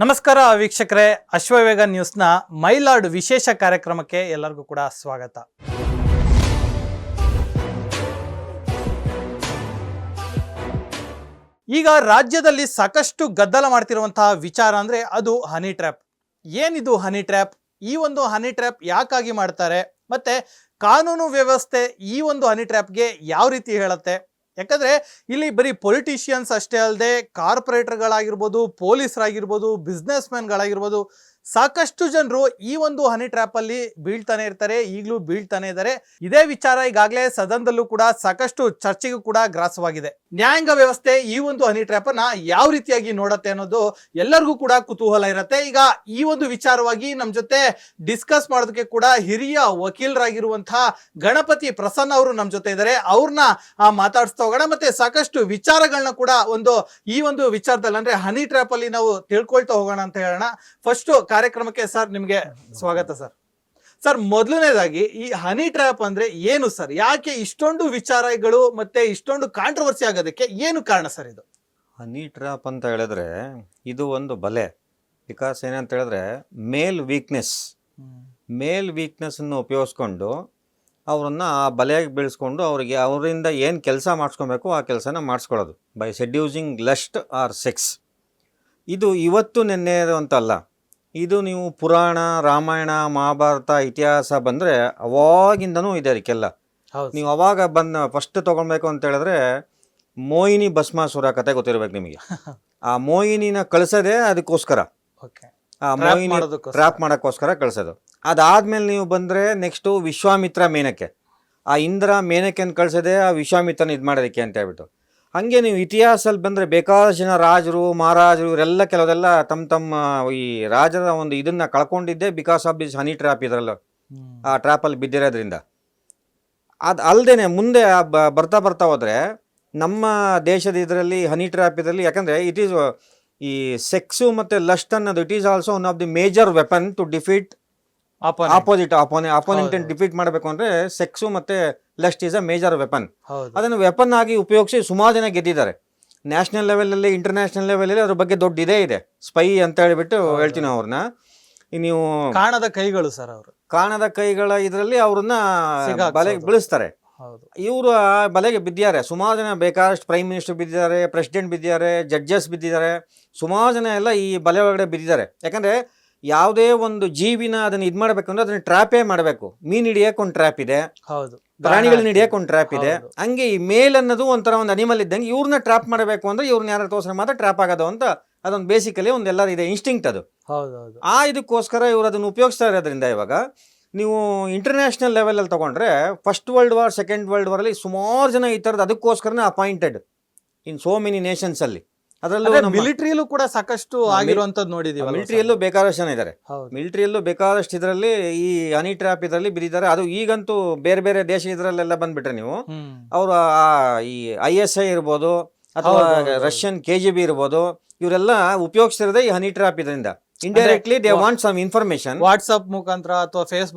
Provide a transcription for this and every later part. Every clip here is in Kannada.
ನಮಸ್ಕಾರ ವೀಕ್ಷಕರೇ, ಅಶ್ವವೇಗ ನ್ಯೂಸ್ನ ಮೈಲಾಡ್ ವಿಶೇಷ ಕಾರ್ಯಕ್ರಮಕ್ಕೆ ಎಲ್ಲರಿಗೂ ಕೂಡ ಸ್ವಾಗತ. ಈಗ ರಾಜ್ಯದಲ್ಲಿ ಸಾಕಷ್ಟು ಗದ್ದಲ ಮಾಡ್ತಿರುವಂತಹ ವಿಚಾರ ಅಂದ್ರೆ ಅದು ಹನಿ ಟ್ರ್ಯಾಪ್. ಏನಿದು ಹನಿ ಟ್ರ್ಯಾಪ್? ಈ ಒಂದು ಹನಿ ಟ್ರ್ಯಾಪ್ ಯಾಕಾಗಿ ಮಾಡ್ತಾರೆ, ಮತ್ತೆ ಕಾನೂನು ವ್ಯವಸ್ಥೆ ಈ ಒಂದು ಹನಿ ಟ್ರ್ಯಾಪ್ಗೆ ಯಾವ ರೀತಿ ಹೇಳುತ್ತೆ? ಯಾಕಂದ್ರೆ ಇಲ್ಲಿ ಬರೀ ಪೊಲಿಟಿಷಿಯನ್ಸ್ ಅಷ್ಟೇ ಅಲ್ಲದೆ ಕಾರ್ಪೊರೇಟರ್ಗಳಾಗಿರ್ಬೋದು, ಪೊಲೀಸರಾಗಿರ್ಬೋದು, ಬಿಸ್ನೆಸ್ ಮ್ಯಾನ್ಗಳಾಗಿರ್ಬೋದು, ಸಾಕಷ್ಟು ಜನರು ಈ ಒಂದು ಹನಿ ಟ್ರ್ಯಾಪ್ ಅಲ್ಲಿ ಬೀಳ್ತಾನೆ ಇರ್ತಾರೆ, ಈಗಲೂ ಬೀಳ್ತಾನೆ ಇದ್ದಾರೆ. ಇದೇ ವಿಚಾರ ಈಗಾಗಲೇ ಸದನದಲ್ಲೂ ಕೂಡ ಸಾಕಷ್ಟು ಚರ್ಚೆಗೂ ಕೂಡ ಗ್ರಾಸವಾಗಿದೆ. ನ್ಯಾಯಾಂಗ ವ್ಯವಸ್ಥೆ ಈ ಒಂದು ಹನಿ ಟ್ರ್ಯಾಪ್ ಅನ್ನ ಯಾವ ರೀತಿಯಾಗಿ ನೋಡತ್ತೆ ಅನ್ನೋದು ಎಲ್ಲರಿಗೂ ಕೂಡ ಕುತೂಹಲ ಇರುತ್ತೆ. ಈಗ ಈ ಒಂದು ವಿಚಾರವಾಗಿ ನಮ್ಮ ಜೊತೆ ಡಿಸ್ಕಸ್ ಮಾಡೋದಕ್ಕೆ ಕೂಡ ಹಿರಿಯ ವಕೀಲರಾಗಿರುವಂತಹ ಗಣಪತಿ ಪ್ರಸನ್ನ ಅವರು ನಮ್ಮ ಜೊತೆ ಇದ್ದಾರೆ. ಅವ್ರನ್ನ ಮಾತಾಡಿಸ್ತಾ ಹೋಗೋಣ, ಮತ್ತೆ ಸಾಕಷ್ಟು ವಿಚಾರಗಳನ್ನ ಕೂಡ ಈ ಒಂದು ವಿಚಾರದಲ್ಲಿ ಅಂದ್ರೆ ಹನಿ ಟ್ರ್ಯಾಪ್ ಅಲ್ಲಿ ನಾವು ತಿಳ್ಕೊಳ್ತಾ ಹೋಗೋಣ ಅಂತ ಹೇಳೋಣ. ಫಸ್ಟ್ ಕಾರ್ಯಕ್ರಮಕ್ಕೆ ಸರ್ ನಿಮ್ಗೆ ಸ್ವಾಗತ ಸರ್. ಸರ್, ಮೊದಲನೇದಾಗಿ ಈ ಹನಿ ಟ್ರ್ಯಾಪ್ ಅಂದ್ರೆ ಏನು ಸರ್? ಯಾಕೆ ಇಷ್ಟೊಂದು ವಿಚಾರಗಳು ಮತ್ತೆ ಇಷ್ಟೊಂದು ಕಾಂಟ್ರವರ್ಸಿ ಆಗೋದಕ್ಕೆ ಏನು ಕಾರಣ ಸರ್? ಇದು ಹನಿ ಟ್ರ್ಯಾಪ್ ಅಂತ ಹೇಳಿದ್ರೆ ಇದು ಒಂದು ಬಲೆ. ಬಿಕಾಸ್ ಏನಂತ ಹೇಳಿದ್ರೆ ಮೇಲ್ ವೀಕ್ನೆಸ್ಸನ್ನು ಉಪಯೋಗಿಸ್ಕೊಂಡು ಅವರನ್ನು ಆ ಬಲೆಗೆ ಬೀಳಿಸ್ಕೊಂಡು ಅವರಿಂದ ಏನು ಕೆಲಸ ಮಾಡಿಸ್ಕೊಬೇಕು ಆ ಕೆಲಸನ ಮಾಡಿಸ್ಕೊಳ್ಳೋದು ಬೈ ಸೆಡ್ಯೂಸಿಂಗ್ ಲಸ್ಟ್ ಆರ್ ಸೆಕ್ಸ್. ಇದು ಇವತ್ತು ನಿನ್ನೆ ಅಂತಲ್ಲ, ಇದು ನೀವು ಪುರಾಣ, ರಾಮಾಯಣ, ಮಹಾಭಾರತ ಇತಿಹಾಸ ಬಂದರೆ ಅವಾಗಿಂದನೂ ಇದೆ ಅದಕ್ಕೆಲ್ಲ. ನೀವು ಅವಾಗ ಫಸ್ಟ್ ತೊಗೊಳ್ಬೇಕು ಅಂತ ಹೇಳಿದ್ರೆ ಮೋಹಿನಿ ಭಸ್ಮಾಸುರ ಕತೆ ಗೊತ್ತಿರ್ಬೇಕು ನಿಮಗೆ. ಆ ಮೋಹಿನಿನ ಕಳಿಸೋದೇ ಅದಕ್ಕೋಸ್ಕರ, ಆ ಮೋಹಿನಿ ಟ್ರ್ಯಾಪ್ ಮಾಡೋಕ್ಕೋಸ್ಕರ ಕಳಿಸೋದು. ಅದಾದ್ಮೇಲೆ ನೀವು ಬಂದರೆ ನೆಕ್ಸ್ಟು ವಿಶ್ವಾಮಿತ್ರ ಮೇನಕೆ, ಆ ಇಂದ್ರ ಮೇನಕೆಯನ್ನು ಕಳಿಸೋದೇ ಆ ವಿಶ್ವಾಮಿತ್ರನ ಇದು ಮಾಡೋದಕ್ಕೆ ಅಂತ ಹೇಳ್ಬಿಟ್ಟು. ಹಾಗೆ ನೀವು ಇತಿಹಾಸದಲ್ಲಿ ಬಂದರೆ ಬೇಕಾದಷ್ಟು ಜನ ರಾಜರು, ಮಹಾರಾಜರು ಇವರೆಲ್ಲ ಕೆಲವೆಲ್ಲ ತಮ್ಮ ಈ ರಾಜರ ಒಂದು ಇದನ್ನು ಕಳ್ಕೊಂಡಿದ್ದೆ because of this honey trap. ಇದರಲ್ಲ ಆ ಟ್ರ್ಯಾಪಲ್ಲಿ ಬಿದ್ದಿರೋದ್ರಿಂದ. ಅದು ಅಲ್ಲದೆ ಮುಂದೆ ಬರ್ತಾ ಹೋದರೆ ನಮ್ಮ ದೇಶದ ಇದರಲ್ಲಿ ಹನಿ ಟ್ರ್ಯಾಪ್ ಇದರಲ್ಲಿ, ಯಾಕಂದರೆ ಇಟ್ ಈಸ್ ಈ ಸೆಕ್ಸು ಮತ್ತು ಲಸ್ಟ್ ಅನ್ನೋದು it is also one of the major weapon to defeat opponent defeat ಮಾಡಬೇಕು ಅಂದರೆ ಸೆಕ್ಸು ಮತ್ತು lust is a major weapon. ಅದನ್ನು ವೆಪನ್ ಆಗಿ ಉಪಯೋಗಿಸಿ ಸುಮಾರು ಜನ ಗೆದ್ದಿದ್ದಾರೆ. ನ್ಯಾಷನಲ್ ಲೆವೆಲಲ್ಲಿ, ಇಂಟರ್ನ್ಯಾಷನಲ್ ಲೆವೆಲಲ್ಲಿ ಅದ್ರ ಬಗ್ಗೆ ದೊಡ್ಡ ಇದೇ ಇದೆ. ಸ್ಪೈ ಅಂತ ಹೇಳಿಬಿಟ್ಟು ಹೇಳ್ತೀನಿ ಅವ್ರನ್ನ. ನೀವು ಕಾಣದ ಕೈಗಳು ಸರ್, ಅವರು ಕಾಣದ ಕೈಗಳ ಇದರಲ್ಲಿ ಅವ್ರನ್ನ ಬಲೆಗೆ ಬೀಳಿಸ್ತಾರೆ. ಇವರು ಆ ಬಲೆಗೆ ಬಿದ್ದಿದ್ದಾರೆ. ಸುಮಾರು ಜನ ಬೇಕಾದಷ್ಟು ಪ್ರೈಮ್ ಮಿನಿಸ್ಟರ್ ಬಿದ್ದಿದ್ದಾರೆ, ಪ್ರೆಸಿಡೆಂಟ್ ಬಿದ್ದಿದ್ದಾರೆ, ಜಡ್ಜಸ್ ಬಿದ್ದಿದ್ದಾರೆ, ಸುಮಾರು ಜನ ಎಲ್ಲ ಈ ಬಲೆ ಒಳಗಡೆ ಬಿದ್ದಿದ್ದಾರೆ. ಯಾಕಂದರೆ ಯಾವುದೇ ಒಂದು ಜೀವಿನ ಅದನ್ನ ಇದು ಮಾಡಬೇಕಂದ್ರೆ ಅದನ್ನ ಟ್ರ್ಯಾಪೇ ಮಾಡಬೇಕು. ಮೀನು ಹಿಡಿಯಕ್ಕೆ ಒಂದು ಟ್ರ್ಯಾಪ್ ಇದೆ, ಪ್ರಾಣಿಗಳನ್ನ ಹಿಡಿಯಕ್ಕೆ ಒಂದು ಟ್ರ್ಯಾಪ್ ಇದೆ. ಹಂಗೆ ಈ ಮೇಲ್ ಅನ್ನೋದು ಒಂಥರ ಒಂದು ಅನಿಮಲ್ ಇದ್ದಂಗೆ ಇವ್ರನ್ನ ಟ್ರ್ಯಾಪ್ ಮಾಡಬೇಕು ಅಂದ್ರೆ ಇವ್ರನ್ನ ಯಾರು ತೋರಿಸ್ರೆ ಮಾತ್ರ ಟ್ರ್ಯಾಪ್ ಆಗೋದು ಅಂತ ಅದೊಂದು ಬೇಸಿಕಲಿ ಒಂದು ಎಲ್ಲರೂ ಇದೆ, ಇನ್ಸ್ಟಿಂಕ್ಟ್ ಅದು. ಆ ಇದಕ್ಕೋಸ್ಕರ ಇವ್ರು ಅದನ್ನು ಉಪಯೋಗಿಸ್ತಾ ಇರೋದ್ರಿಂದ ಇವಾಗ ನೀವು ಇಂಟರ್ನ್ಯಾಷನಲ್ ಲೆವೆಲಲ್ಲಿ ತೊಗೊಂಡ್ರೆ first world war, second world ವಾರಲ್ಲಿ ಸುಮಾರು ಜನ ಈ ಥರದ್ದು ಅದಕ್ಕೋಸ್ಕರನೇ appointed in so many nations ಅಲ್ಲಿ. ಅದರಲ್ಲೂ ಮಿಲಿಟರಿಯಲ್ಲೂ ಕೂಡ ಸಾಕಷ್ಟು ಆಗಿರುವಂತದ್ದು ನೋಡಿದೀವಿ. ಮಿಲಿಟರಿಯಲ್ಲೂ ಬೇಕಾದಷ್ಟು ಜನ ಇದ್ದಾರೆ. ಮಿಲಿಟರಿಯಲ್ಲೂ ಬೇಕಾದಷ್ಟು ಇದರಲ್ಲಿ ಈ ಹನಿ ಟ್ರ್ಯಾಪ್ ಇದರಲ್ಲಿ ಬಿದ್ದಿದ್ದಾರೆ. ಅದು ಈಗಂತೂ ಬೇರೆ ಬೇರೆ ದೇಶ ಇದರಲ್ಲೆಲ್ಲ ಬಂದ್ಬಿಟ್ರೆ ನೀವು ಅವರು ಈ ISI ಇರ್ಬೋದು ಅಥವಾ ರಷ್ಯನ್ KGB ಇರ್ಬೋದು, ಇವರೆಲ್ಲ ಉಪಯೋಗಿಸ್ತಿರೋದೇ ಈ ಹನಿ ಟ್ರ್ಯಾಪ್ ಇದರಿಂದ. Indirectly they want some information. WhatsApp ಮುಖಾಂತರ ಅಥವಾ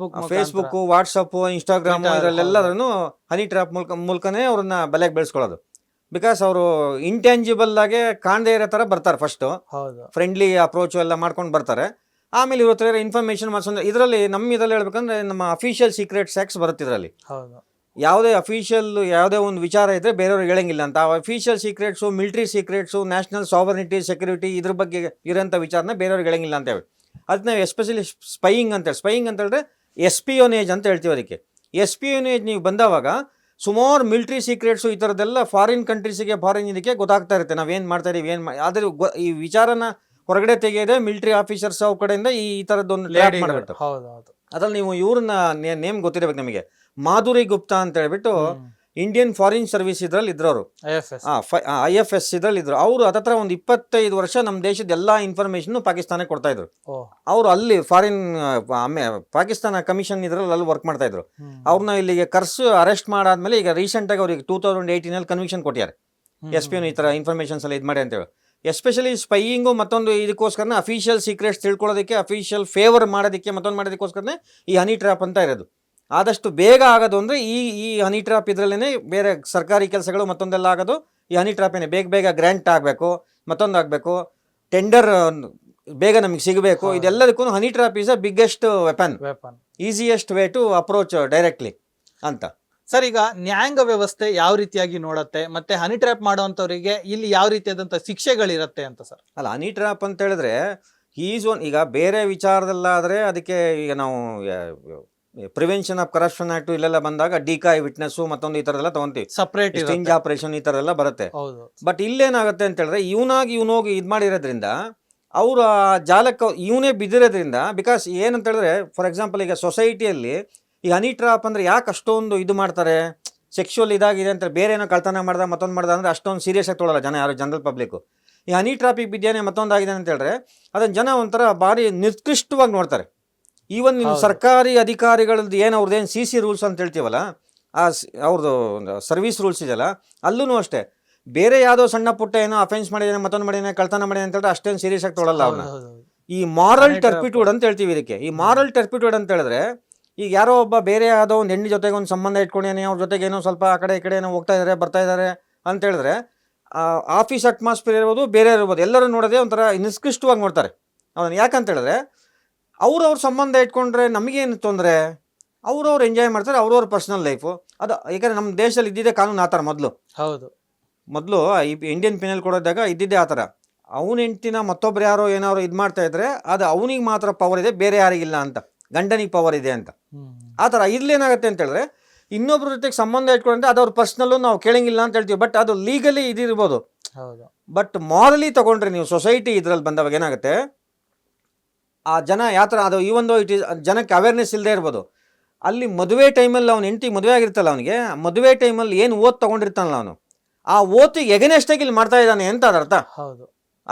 ಫೇಸ್ಬುಕ್, ವಾಟ್ಸಪ್, ಇನ್ಸ್ಟಾಗ್ರಾಮ್ ಇದರಲ್ಲೆಲ್ಲರೂ ಹನಿ ಟ್ರ್ಯಾಪ್ ಮೂಲಕನೇ ಅವ್ರನ್ನ ಬಲೆಗೆ ಬೆಳೆಸ್ಕೊಳ್ಳೋದು. ಬಿಕಾಸ್ ಅವರು ಇಂಟ್ಯಾಂಜಿಬಲ್ ಆಗಿ ಕಾಣದೇ ಇರೋ ಥರ ಬರ್ತಾರೆ. ಫಸ್ಟು ಫ್ರೆಂಡ್ಲಿ ಅಪ್ರೋಚು ಎಲ್ಲ ಮಾಡ್ಕೊಂಡು ಬರ್ತಾರೆ. ಆಮೇಲೆ ಇವ್ರ ಹತ್ರ ಇನ್ಫಾರ್ಮೇಶನ್ ಮಾಡಿಸೋದ್ರೆ ಇದರಲ್ಲಿ ನಮ್ಮ ಇದರಲ್ಲಿ ಹೇಳ್ಬೇಕಂದ್ರೆ ನಮ್ಮ ಅಫಿಷಿಯಲ್ ಸೀಕ್ರೆಟ್ಸ್ ಆ್ಯಕ್ಟ್ಸ್ ಬರುತ್ತೆ ಇದರಲ್ಲಿ. ಯಾವುದೇ ಒಂದು ವಿಚಾರ ಇದ್ದರೆ ಬೇರೆಯವ್ರಿಗೆ ಹೇಳಂಗಿಲ್ಲ ಅಂತ. Official secrets, military secrets, national sovereignty, security ಇದ್ರ ಬಗ್ಗೆ ಇರೋಂಥ ವಿಚಾರನ ಬೇರೆಯವ್ರಿಗೆ ಹೇಳಂಗಿಲ್ಲ ಅಂತ ಹೇಳಿ ಅದನ್ನ ನಾವು ಎಸ್ಪೆಷಲಿ ಸ್ಪೈಯಿಂಗ್ ಅಂತ ಹೇಳಿದ್ರೆ ಎಸ್ಪಿಯೋನೇಜ್ ಅಂತ ಹೇಳ್ತೀವಿ. ಅದಕ್ಕೆ ಎಸ್ಪಿಯೋನೇಜ್ ನೀವು ಬಂದವಾಗ ಸುಮಾರು ಮಿಲಿಟರಿ ಸೀಕ್ರೆಟ್ಸು ಈ ಥರದ್ದೆಲ್ಲ ಫಾರಿನ್ ಕಂಟ್ರೀಸಿಗೆ, ಫಾರಿನ್ ಇದಕ್ಕೆ ಗೊತ್ತಾಗ್ತಾ ಇರುತ್ತೆ ನಾವೇನು ಮಾಡ್ತಾ ಇದೀವಿ, ಆದರೆ ಈ ವಿಚಾರನ ಹೊರಗಡೆ ತೆಗೆಯೋದೇ ಮಿಲಿಟರಿ ಆಫೀಸರ್ಸ್ ಅವ್ರ ಕಡೆಯಿಂದ ಈ ಥರದ್ದೊಂದು ಟ್ರ್ಯಾಪ್ ಮಾಡಬೇಕು. ಅದ್ರಲ್ಲಿ ನೀವು ಇವ್ರನ್ನ ನೇಮ್ ಗೊತ್ತಿರಬೇಕು ನಮಗೆ, ಮಾಧುರಿ ಗುಪ್ತಾ ಅಂತ ಹೇಳ್ಬಿಟ್ಟು ಇಂಡಿಯನ್ ಫಾರಿನ್ ಸರ್ವಿಸ್ ಇದ್ರಲ್ಲಿ ಇದ್ರವರು, IFS ಇದ್ರಲ್ಲಿ ಇದ್ರು. ಅವರು ಹತ್ರ ಒಂದು 25 ವರ್ಷ ನಮ್ಮ ದೇಶದ ಎಲ್ಲಾ ಇನ್ಫಾರ್ಮೇಶನ್ ಪಾಕಿಸ್ತಾನಕ್ಕೆ ಕೊಡ್ತಾ ಇದ್ರು. ಅವರು ಅಲ್ಲಿ ಫಾರಿನ್ ಪಾಕಿಸ್ತಾನ ಕಮಿಷನ್ ಇದ್ರಲ್ಲಿ ಅಲ್ಲಿ ವರ್ಕ್ ಮಾಡ್ತಾ ಇದ್ರು. ಅವ್ರನ್ನ ಇಲ್ಲಿಗೆ ಕರ್ಸು ಅರೆಸ್ಟ್ ಮಾಡಾದ್ಮೇಲೆ ಈಗ ರೀಸೆಂಟ್ ಆಗಿ ಅವ್ರಿಗೆ 2018 ಕನ್ವಿಕ್ಷನ್ ಕೊಟ್ಟಿದ್ದಾರೆ. SPN ಈ ತರ ಇನ್ಫಾರ್ಮೇಶನ್ಸ್ ಎಲ್ಲ ಇದು ಮಾಡಿ ಅಂತೇಳಿ. ಎಸ್ಪೆಷಲಿ ಸ್ಪೈಯಿಂಗು ಮತ್ತೊಂದು ಇದಕ್ಕೋಸ್ಕರನೇ ಅಫಿಷಿಯಲ್ ಸೀಕ್ರೆಟ್ಸ್ ತಿಳ್ಕೊಳ್ಳೋದಕ್ಕೆ, ಅಫಿಷಿಯಲ್ ಫೇವರ್ ಮಾಡೋದಕ್ಕೆ, ಮತ್ತೊಂದು ಮಾಡೋದಕ್ಕೋಸ್ಕರನೇ ಈ ಹನಿ ಟ್ರ್ಯಾಪ್ ಅಂತ ಇರೋದು. ಆದಷ್ಟು ಬೇಗ ಆಗೋದು ಅಂದರೆ ಈ ಹನಿ ಟ್ರ್ಯಾಪ್ ಇದರಲ್ಲೇ ಬೇರೆ ಸರ್ಕಾರಿ ಕೆಲಸಗಳು ಮತ್ತೊಂದೆಲ್ಲ ಆಗೋದು ಈ ಹನಿ ಟ್ರ್ಯಾಪೇನೆ. ಬೇಗ ಗ್ರ್ಯಾಂಟ್ ಆಗಬೇಕು, ಮತ್ತೊಂದು ಆಗಬೇಕು, ಟೆಂಡರ್ ಬೇಗ ನಮಗೆ ಸಿಗಬೇಕು, ಇದೆಲ್ಲದಕ್ಕೂ honey trap is a biggest weapon, easiest way to approach directly ಅಂತ. ಸರ್, ಈಗ ನ್ಯಾಯಾಂಗ ವ್ಯವಸ್ಥೆ ಯಾವ ರೀತಿಯಾಗಿ ನೋಡತ್ತೆ, ಮತ್ತೆ ಹನಿ ಟ್ರ್ಯಾಪ್ ಮಾಡುವಂತವರಿಗೆ ಇಲ್ಲಿ ಯಾವ ರೀತಿಯಾದಂತ ಶಿಕ್ಷೆಗಳಿರತ್ತೆ ಅಂತ ಸರ್? ಅಲ್ಲ, ಹನಿ ಟ್ರ್ಯಾಪ್ ಅಂತ ಹೇಳಿದ್ರೆ ಈಗ ಬೇರೆ ವಿಚಾರದಲ್ಲಾದರೆ ಅದಕ್ಕೆ ಈಗ ನಾವು ಪ್ರಿವೆನ್ಷನ್ ಆಫ್ ಕರಪ್ಷನ್ ಆಕ್ಟ್ ಇಲ್ಲೆಲ್ಲ ಬಂದಾಗ ಡಿಕಾಯ್ ವಿಟ್ನೆಸ್ಸು ಮತ್ತೊಂದು ಈ ಥರದೆಲ್ಲ ತೊಗೊಂತೀವಿ, ಸಪ್ರೇಟ್ ಸ್ಟಿಂಜ್ ಆಪರೇಷನ್ ಈ ಥರ ಎಲ್ಲ ಬರುತ್ತೆ. ಹೌದು. ಬಟ್ ಇಲ್ಲೇನಾಗುತ್ತೆ ಅಂತ ಹೇಳಿದ್ರೆ ಇವನೋಗಿ ಇದು ಮಾಡಿರೋದ್ರಿಂದ ಅವರ ಜಾಲಕ್ಕೆ ಇವನೇ ಬಿದ್ದಿರೋದ್ರಿಂದ, ಬಿಕಾಸ್ ಏನಂತ ಹೇಳಿದ್ರೆ ಫಾರ್ ಎಕ್ಸಾಂಪಲ್ ಈಗ ಸೊಸೈಟಿಯಲ್ಲಿ ಈ ಹನಿ ಟ್ರಾಪ್ ಅಂದರೆ ಯಾಕೆ ಅಷ್ಟೊಂದು ಇದು ಮಾಡ್ತಾರೆ, ಸೆಕ್ಷುವಲ್ ಇದಾಗಿದೆ ಅಂತ ಬೇರೆ ಏನೋ ಕಳ್ತನ ಮಾಡ್ದ ಮತ್ತೊಂದು ಮಾಡ್ದ ಅಂದರೆ ಅಷ್ಟೊಂದು ಸೀರಿಯಸ್ ಆಗಿ ತೊಗೊಳಲ್ಲ ಜನ, ಯಾರು ಜನರಲ್ ಪಬ್ಲಿಕ್ಕು. ಈ ಹನಿ ಟ್ರಾಪಿಗೆ ಬಿದ್ದೇನೆ ಮತ್ತೊಂದು ಆಗಿದೆ ಅಂತ ಹೇಳಿದ್ರೆ ಅದನ್ನು ಜನ ಒಂಥರ ಭಾರಿ ನಿಕೃಷ್ಟವಾಗಿ ನೋಡ್ತಾರೆ. ಈವನ್ ಸರ್ಕಾರಿ ಅಧಿಕಾರಿಗಳದ್ದು ಏನು ಅವ್ರದ್ದೇನು CC ರೂಲ್ಸ್ ಅಂತ ಹೇಳ್ತೀವಲ್ಲ, ಅವ್ರದ್ದು ಸರ್ವಿಸ್ ರೂಲ್ಸ್ ಇದೆಯಲ್ಲ, ಅಲ್ಲೂ ಅಷ್ಟೇ ಬೇರೆ ಯಾವುದೋ ಸಣ್ಣ ಪುಟ್ಟ ಏನೋ ಅಫೆನ್ಸ್ ಮಾಡಿದ್ದೇನೆ ಮತ್ತೊಂದು ಮಾಡಿದ್ದೇನೆ ಕಳ್ತನ ಮಾಡಿದೆ ಅಂತ ಹೇಳಿದ್ರೆ ಅಷ್ಟೇನು ಸೀರಿಯಸ್ ಆಗಿ ತೊಗೊಳಲ್ಲ ಅವ್ರನ್ನ. ಈ ಮಾರಲ್ ಟರ್ಪಿಟ್ಯೂಡ್ ಅಂತ ಹೇಳ್ತೀವಿ ಇದಕ್ಕೆ. ಈ ಮಾರಲ್ ಟರ್ಪಿಟ್ಯೂಡ್ ಅಂತ ಹೇಳಿದ್ರೆ ಈಗ ಯಾರೋ ಒಬ್ಬ ಬೇರೆ ಯಾವುದೋ ಒಂದು ಹೆಣ್ಣು ಜೊತೆಗೆ ಒಂದು ಸಂಬಂಧ ಇಟ್ಕೊಂಡೇನೆ, ಅವ್ರ ಜೊತೆಗೆ ಏನೋ ಸ್ವಲ್ಪ ಆ ಕಡೆ ಈ ಕಡೆ ಏನೋ ಹೋಗ್ತಾ ಇದ್ದಾರೆ ಬರ್ತಾ ಇದ್ದಾರೆ ಅಂತ ಹೇಳಿದ್ರೆ ಆಫೀಸ್ ಅಟ್ಮಾಸ್ಫಿಯರ್ ಇರ್ಬೋದು ಬೇರೆ ಇರ್ಬೋದು ಎಲ್ಲರೂ ನೋಡೋದೇ ಒಂಥರ ನಿಷ್ಕೃಷ್ಟವಾಗಿ ನೋಡ್ತಾರೆ ಅವನು. ಯಾಕಂತ ಹೇಳಿದ್ರೆ ಅವ್ರವ್ರ ಸಂಬಂಧ ಇಟ್ಕೊಂಡ್ರೆ ನಮಗೇನು ತೊಂದರೆ, ಅವ್ರವ್ರು ಎಂಜಾಯ್ ಮಾಡ್ತಾರೆ, ಅವ್ರವ್ರ ಪರ್ಸನಲ್ ಲೈಫು ಅದು. ಯಾಕಂದರೆ ನಮ್ಮ ದೇಶದಲ್ಲಿ ಇದ್ದಿದ್ದೇ ಕಾನೂನು ಆ ಥರ ಮೊದಲು ಈ ಇಂಡಿಯನ್ ಪಿನಲ್ ಕೊಡೋದಾಗ ಇದ್ದಿದ್ದೇ ಆ ಥರ. ಅವನ ಹೆಂಡ್ತಿನ ಮತ್ತೊಬ್ರು ಯಾರೋ ಏನಾದ್ರು ಇದು ಮಾಡ್ತಾ ಇದ್ರೆ ಅದು ಅವನಿಗೆ ಮಾತ್ರ ಪವರ್ ಇದೆ, ಬೇರೆ ಯಾರಿಗಿಲ್ಲ ಅಂತ, ಗಂಡನಿಗೆ ಪವರ್ ಇದೆ ಅಂತ. ಆ ಥರ ಇಲ್ಲೇನಾಗುತ್ತೆ ಅಂತ ಹೇಳಿದ್ರೆ ಇನ್ನೊಬ್ರ ಜೊತೆಗೆ ಸಂಬಂಧ ಇಟ್ಕೊಂಡ್ರೆ ಅದು ಅವ್ರ ಪರ್ಸ್ನಲ್ಲು ನಾವು ಕೇಳಂಗಿಲ್ಲ ಅಂತ ಹೇಳ್ತೀವಿ. ಬಟ್ ಅದು ಲೀಗಲಿ ಇದಿರ್ಬೋದು, ಬಟ್ ಮಾರಲಿ ತಗೊಂಡ್ರೆ ನೀವು ಸೊಸೈಟಿ ಇದ್ರಲ್ಲಿ ಬಂದವಾಗ ಏನಾಗುತ್ತೆ, ಆ ಜನ ಯಾವ ಥರ ಅದು ಈವೊಂದು ಇಟ್ ಈಸ್ ಜನಕ್ಕೆ ಅವೇರ್ನೆಸ್ ಇಲ್ಲದೆ ಇರ್ಬೋದು. ಅಲ್ಲಿ ಮದುವೆ ಟೈಮಲ್ಲಿ ಅವ್ನು ಹೆಂಡತಿ ಮದುವೆ ಆಗಿರ್ತಲ್ಲ, ಅವನಿಗೆ ಮದುವೆ ಟೈಮಲ್ಲಿ ಏನು ಓದ್ ತೊಗೊಂಡಿರ್ತಾನಲ್ಲ ಅವನು, ಆ ಓತಿಗೆ ಎಗನೆಸ್ಟಾಗಿ ಇಲ್ಲಿ ಮಾಡ್ತಾ ಇದ್ದಾನೆ ಅಂತ ಅದರ್ಥ.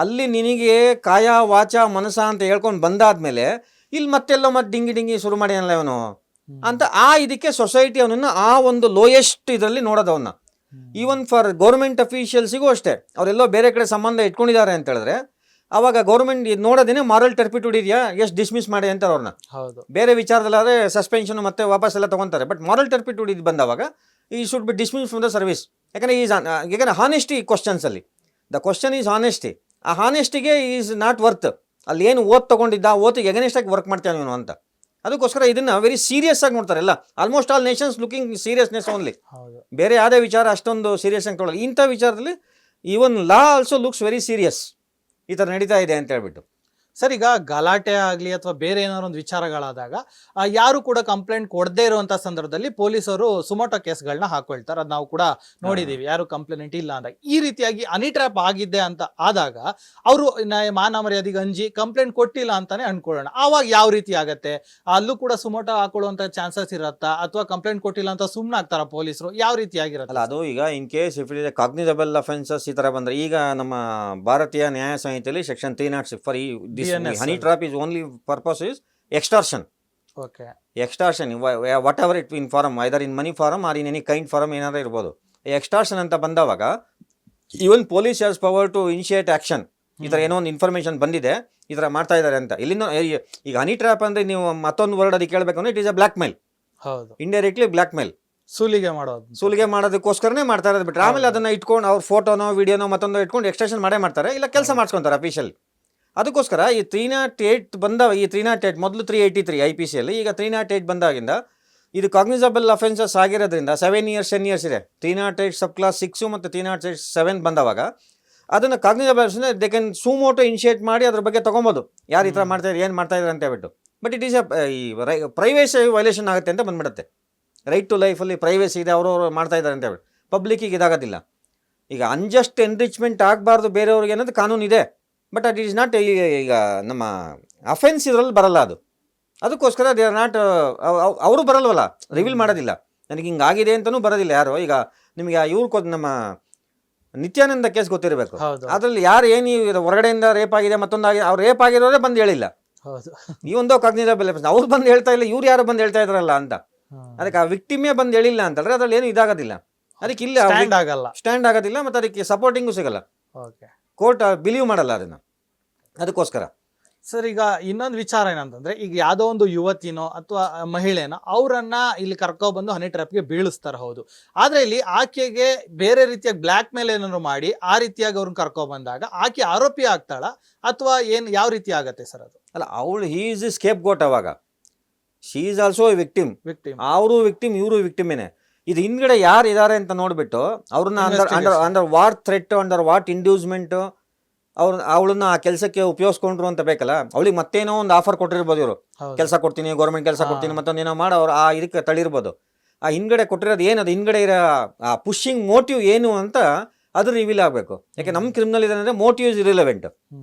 ಅಲ್ಲಿ ನಿನಗೆ ಕಾಯ ವಾಚ ಮನಸ ಅಂತ ಹೇಳ್ಕೊಂಡು ಬಂದಾದ್ಮೇಲೆ ಇಲ್ಲಿ ಮತ್ತೆಲ್ಲೋ ಮತ್ತೆ ಡಿಂಗಿ ಶುರು ಮಾಡ್ಯಾನಲ್ಲ ಇವನು ಅಂತ ಇದಕ್ಕೆ ಸೊಸೈಟಿ ಅವನನ್ನು ಆ ಒಂದು ಲೋಯೆಸ್ಟ್ ಇದರಲ್ಲಿ ನೋಡೋದವನ್ನ. ಈವನ್ ಫಾರ್ ಗೌರ್ಮೆಂಟ್ ಅಫಿಷಿಯಲ್ಸಿಗೂ ಅಷ್ಟೇ, ಅವರೆಲ್ಲೋ ಬೇರೆ ಕಡೆ ಸಂಬಂಧ ಇಟ್ಕೊಂಡಿದ್ದಾರೆ ಅಂತ ಹೇಳಿದ್ರೆ ಅವಾಗ ಗೌರ್ಮೆಂಟ್ ನೋಡೋದೇನೆ ಮಾರಲ್ ಟರ್ಪಿಟ್ಯೂಡ್ ಇದೆಯಾ ಎಷ್ಟು ಡಿಸ್ಮಿಸ್ ಮಾಡಿ ಅಂತ ಅವ್ರನ್ನ. ಬೇರೆ ವಿಚಾರದಲ್ಲಾದರೆ ಸಸ್ಪೆನ್ಷನ್ ಮತ್ತೆ ವಾಪಸ್ ಎಲ್ಲ ತೊಗೊತಾರೆ. ಬಟ್ ಮಾರಲ್ ಟರ್ಪಿಟ್ಯೂಡ್ ಇದು ಬಂದವಾಗ ಈ should be dismiss from the service. ಯಾಕಂದರೆ ಹಾನೆಸ್ಟಿ ಕ್ವಶನ್ಸಲ್ಲಿ ದ ಕ್ವಶನ್ ಈಸ್ ಹಾನೆಸ್ಟಿ. ಆ ಹಾನೆಸ್ಟಿಗೆ ಈಸ್ ನಾಟ್ ವರ್ತ್. ಅಲ್ಲಿ ಏನು ಓದ್ ತೊಗೊಂಡಿದ್ದ ಓತಿಗೆ ಎಗನೆಸ್ಟಾಗಿ ವರ್ಕ್ ಮಾಡ್ತಾನೆ ಇವನು ಅಂತ. ಅದಕ್ಕೋಸ್ಕರ ಇದನ್ನು ವೆರಿ ಸೀರಿಯಸ್ ಆಗಿ ನೋಡ್ತಾರೆ ಎಲ್ಲ. Almost all Nations looking seriousness only. ಬೇರೆ ಯಾವುದೇ ವಿಚಾರ ಅಷ್ಟೊಂದು ಸೀರಿಯಸ್ ಆಗಿ ತೊಗೊಳ್ಳಲ್ಲ. ಇಂಥ ವಿಚಾರದಲ್ಲಿ ಈವನ್ ಲಾ ಆಲ್ಸೋ ಲುಕ್ಸ್ ವೆರಿ ಸೀರಿಯಸ್, ಈ ಥರ ನಡೀತಾ ಇದೆ ಅಂತ ಹೇಳ್ಬಿಟ್ಟು. ಸರ್, ಈಗ ಗಲಾಟೆ ಆಗಲಿ ಅಥವಾ ಬೇರೆ ಏನಾದ್ರು ಒಂದು ವಿಚಾರಗಳಾದಾಗ ಯಾರು ಕೂಡ ಕಂಪ್ಲೇಂಟ್ ಕೊಡದೇ ಇರುವಂಥ ಸಂದರ್ಭದಲ್ಲಿ ಪೊಲೀಸರು ಸುಮೋಟೋ ಕೇಸ್ಗಳನ್ನ ಹಾಕೊಳ್ತಾರೆ. ಅದು ನಾವು ಕೂಡ ನೋಡಿದ್ದೀವಿ, ಯಾರು ಕಂಪ್ಲೇಂಟ್ ಇಲ್ಲ ಅಂದಾಗ. ಈ ರೀತಿಯಾಗಿ ಹನಿ ಟ್ರ್ಯಾಪ್ ಆಗಿದ್ದೆ ಅಂತ ಆದಾಗ ಅವರು ಮಾನ ಮರ್ಯಾದೆಗೆ ಅಂಜಿ ಕಂಪ್ಲೇಂಟ್ ಕೊಟ್ಟಿಲ್ಲ ಅಂತಾನೆ ಅನ್ಕೊಳ್ಳೋಣ, ಆವಾಗ ಯಾವ ರೀತಿ ಆಗತ್ತೆ? ಅಲ್ಲೂ ಕೂಡ ಸುಮೋಟೋ ಹಾಕೊಳ್ಳುವಂಥ ಚಾನ್ಸಸ್ ಇರುತ್ತಾ, ಅಥವಾ ಕಂಪ್ಲೇಂಟ್ ಕೊಟ್ಟಿಲ್ಲ ಅಂತ ಸುಮ್ಮನೆ ಆಗ್ತಾರ ಪೊಲೀಸರು? ಯಾವ ರೀತಿಯಾಗಿರಲ್ಲ ಅದು ಈಗ in case if it is cognisable offences ಈ ಥರ ಬಂದರೆ, ಈಗ ನಮ್ಮ ಭಾರತೀಯ ನ್ಯಾಯ ಸಂಹಿತೆಯಲ್ಲಿ section 306 for honey trap is only purpose is extortion. Okay. Extortion, whatever it in form, either in money form or in any kind form ಏನಾದ್ರು ಇರ್ಬೋದು. ಎಕ್ಸ್ಟಾರ್ಷನ್ ಅಂತ ಬಂದವಾಗ even police has power to initiate action. ಈ ಥರ ಏನೋ ಒಂದು ಇನ್ಫಾರ್ಮೇಷನ್ ಬಂದಿದೆ, ಈ ಥರ ಮಾಡ್ತಾ ಇದ್ದಾರೆ ಅಂತ. ಇಲ್ಲಿಂದ ಈಗ ಹನಿ ಟ್ರಾಪ್ ಅಂದರೆ ನೀವು ಮತ್ತೊಂದು ವರ್ಡ್ ಅದಕ್ಕೆ ಕೇಳಬೇಕಂದ್ರೆ it is a black mail. Indirectly black mail, ಸುಲಿಗೆ ಮಾಡೋದಕ್ಕೋಸ್ಕರನೇ ಮಾಡ್ತಾ ಇರೋದು. ಬಿಟ್ಟರೆ ಆಮೇಲೆ ಅದನ್ನು ಇಟ್ಕೊಂಡು ಅವ್ರ ಫೋಟೋನೋ ವಿಡಿಯೋನೋ ಮತ್ತೊಂದು ಇಟ್ಕೊಂಡು ಎಕ್ಸ್ಟೆನ್ಷನ್ ಮಾಡ್ತಾರೆ, ಇಲ್ಲ ಕೆಲಸ ಮಾಡಿಸ್ಕೊತಾರೆ ಅಫಿಷಿಯಲ್. ಅದಕ್ಕೋಸ್ಕರ ಈ 308 ಬಂದಾಗ, ಈ 308 ಮೊದಲು 383 IPCಯಲ್ಲಿ, ಈಗ 308 ಬಂದಾಗಿಂದ ಇದು ಕಾಗ್ನಿಸಬಲ್ ಅಫೆನ್ಸಸ್ ಆಗಿರೋದ್ರಿಂದ 7 years 10 years ಇದೆ. 308 ಸಬ್ ಕ್ಲಾಸ್ 6 ಮತ್ತು 308 7 ಬಂದವಾಗ ಅದನ್ನು cognisable they can suo motu initiate ಮಾಡಿ ಅದ್ರ ಬಗ್ಗೆ ತೊಗೊಬೋದು, ಯಾರು ಈ ಥರ ಮಾಡ್ತಾಯಿದ್ರು ಏನು ಮಾಡ್ತಾಯಿದ್ರು ಅಂತ ಹೇಳ್ಬಿಟ್ಟು. ಬಟ್ ಇಟ್ ಈಸ್ ಈ ಪ್ರೈವೇಸಿ ವೈಲೇಷನ್ ಆಗುತ್ತೆ ಅಂತ ಬಂದ್ಬಿಡುತ್ತೆ. ರೈಟ್ ಟು ಲೈಫಲ್ಲಿ ಪ್ರೈವೇಸಿ ಇದೆ, ಅವರು ಮಾಡ್ತಾಯಿದ್ದಾರೆ ಅಂತ ಹೇಳ್ಬಿಟ್ಟು ಪಬ್ಲಿಕ್ಕಿಗೆ ಇದಾಗೋದಿಲ್ಲ. ಈಗ ಅನ್ಜಸ್ಟ್ ಎನ್ರಿಚ್ಮೆಂಟ್ ಆಗಬಾರ್ದು ಬೇರೆಯವ್ರಿಗೆ ಅನ್ನೋದು ಕಾನೂನು ಇದೆ. ಬಟ್ ಅಟ್ ಈಸ್ ನಾಟ್, ಈಗ ನಮ್ಮ ಅಫೆನ್ಸ್ ಇದರಲ್ಲಿ ಬರಲ್ಲ ಅದು. ಅದಕ್ಕೋಸ್ಕರ ದೇ ಆರ್ ನಾಟ್, ಅವರು ಬರಲ್ವಲ್ಲ, ರಿವೀಲ್ ಮಾಡೋದಿಲ್ಲ. ನನಗೆ ಹಿಂಗಾಗಿದೆ ಅಂತಲೂ ಬರೋದಿಲ್ಲ ಯಾರು. ಈಗ ನಿಮಗೆ ಇವ್ರು ನಮ್ಮ ನಿತ್ಯಾನಂದ ಕೇಸ್ ಗೊತ್ತಿರಬೇಕು, ಅದರಲ್ಲಿ ಯಾರು ಏನು ಹೊರಗಡೆಯಿಂದ ರೇಪ್ ಆಗಿದೆ ಮತ್ತೊಂದು ಆಗಿದೆ, ಅವ್ರು ರೇಪ್ ಆಗಿರೋರೇ ಬಂದು ಹೇಳಿಲ್ಲ. ಈ ಒಂದು ಕಾಗ್ನಿಸಬಲ್ ಅಫೆನ್ಸ್ ಅವ್ರು ಬಂದು ಹೇಳ್ತಾ ಇಲ್ಲ, ಇವ್ರು ಯಾರು ಬಂದು ಹೇಳ್ತಾ ಇದ್ರಲ್ಲ ಅಂತ. ಅದಕ್ಕೆ ಆ ವಿಕ್ಟಿಮೇ ಬಂದು ಹೇಳಿಲ್ಲ ಅಂತಂದ್ರೆ ಅದ್ರಲ್ಲಿ ಏನು ಇದಾಗೋದಿಲ್ಲ, ಅದಕ್ಕೆ ಇಲ್ಲ ಸ್ಟ್ಯಾಂಡ್ ಆಗೋದಿಲ್ಲ, ಮತ್ತು ಅದಕ್ಕೆ ಸಪೋರ್ಟಿಂಗು ಸಿಗಲ್ಲ. ಕೋರ್ಟ್ ಬಿಲೀವ್ ಮಾಡಲ್ಲ ಅದನ್ನು. ಅದಕ್ಕೋಸ್ಕರ ಸರ್, ಈಗ ಇನ್ನೊಂದು ವಿಚಾರ ಏನಂತಂದ್ರೆ, ಈಗ ಯಾವ್ದೋ ಒಂದು ಯುವತಿನೋ ಅಥವಾ ಮಹಿಳೆನೋ ಅವರನ್ನ ಇಲ್ಲಿ ಕರ್ಕೊಬಂದು ಹನಿ ಟ್ರ್ಯಾಪ್ಗೆ ಬೀಳಿಸ್ತಾರೆ, ಹೌದು. ಆದ್ರೆ ಇಲ್ಲಿ ಆಕೆಗೆ ಬೇರೆ ರೀತಿಯಾಗಿ ಬ್ಲ್ಯಾಕ್ ಮೇಲ್ ಏನಾದ್ರು ಮಾಡಿ ಆ ರೀತಿಯಾಗಿ ಅವ್ರನ್ನ ಕರ್ಕೊಬಂದಾಗ ಆಕೆ ಆರೋಪಿ ಆಗ್ತಾಳ ಅಥವಾ ಯಾವ ರೀತಿ ಆಗತ್ತೆ ಸರ್ ಅದು? ಅಲ್ಲ, ಅವಳು he is the scapegoat. ಅವಾಗ she is also a victim. ಅವರು ವಿಕ್ಟಿಮ್, ಇವರು ವಿಕ್ಟಿಮೇನೆ. ಇದು ಹಿಂದ್ಗಡೆ ಯಾರು ಇದ್ದಾರೆ ಅಂತ ನೋಡ್ಬಿಟ್ಟು ಅವ್ರನ್ನ under what threat, under what inducement ಅವಳನ್ನ ಆ ಕೆಲಸಕ್ಕೆ ಉಪಯೋಗಿಸ್ಕೊಂಡ್ರು ಅಂತ ಬೇಕಲ್ಲ. ಅವಳಿಗೆ ಮತ್ತೇನೋ ಒಂದು ಆಫರ್ ಕೊಟ್ಟಿರ್ಬೋದು, ಇವರು ಕೆಲಸ ಕೊಡ್ತೀನಿ, ಗೌರ್ಮೆಂಟ್ ಕೆಲಸ ಕೊಡ್ತೀನಿ, ಮತ್ತೊಂದೇನೋ ಮಾಡೋ ಅವ್ರು ಆ ಇದಕ್ಕೆ ತಳಿರ್ಬೋದು. ಆ ಹಿಂದ್ಗಡೆ ಕೊಟ್ಟಿರೋದು ಏನದು, ಹಿಂದ್ಗಡೆ ಇರೋ ಆ ಪುಷಿಂಗ್ ಮೋಟಿವ್ ಏನು ಅಂತ ಅದು ರಿವೀಲ್ ಆಗಬೇಕು. ಯಾಕೆ ನಮ್ಮ ಕ್ರಿಮಿನಲ್ ಇದೆ ಅಂದರೆ ಮೋಟಿವ್ ಇಸ್ ಇರಿಲೆವೆಂಟ್.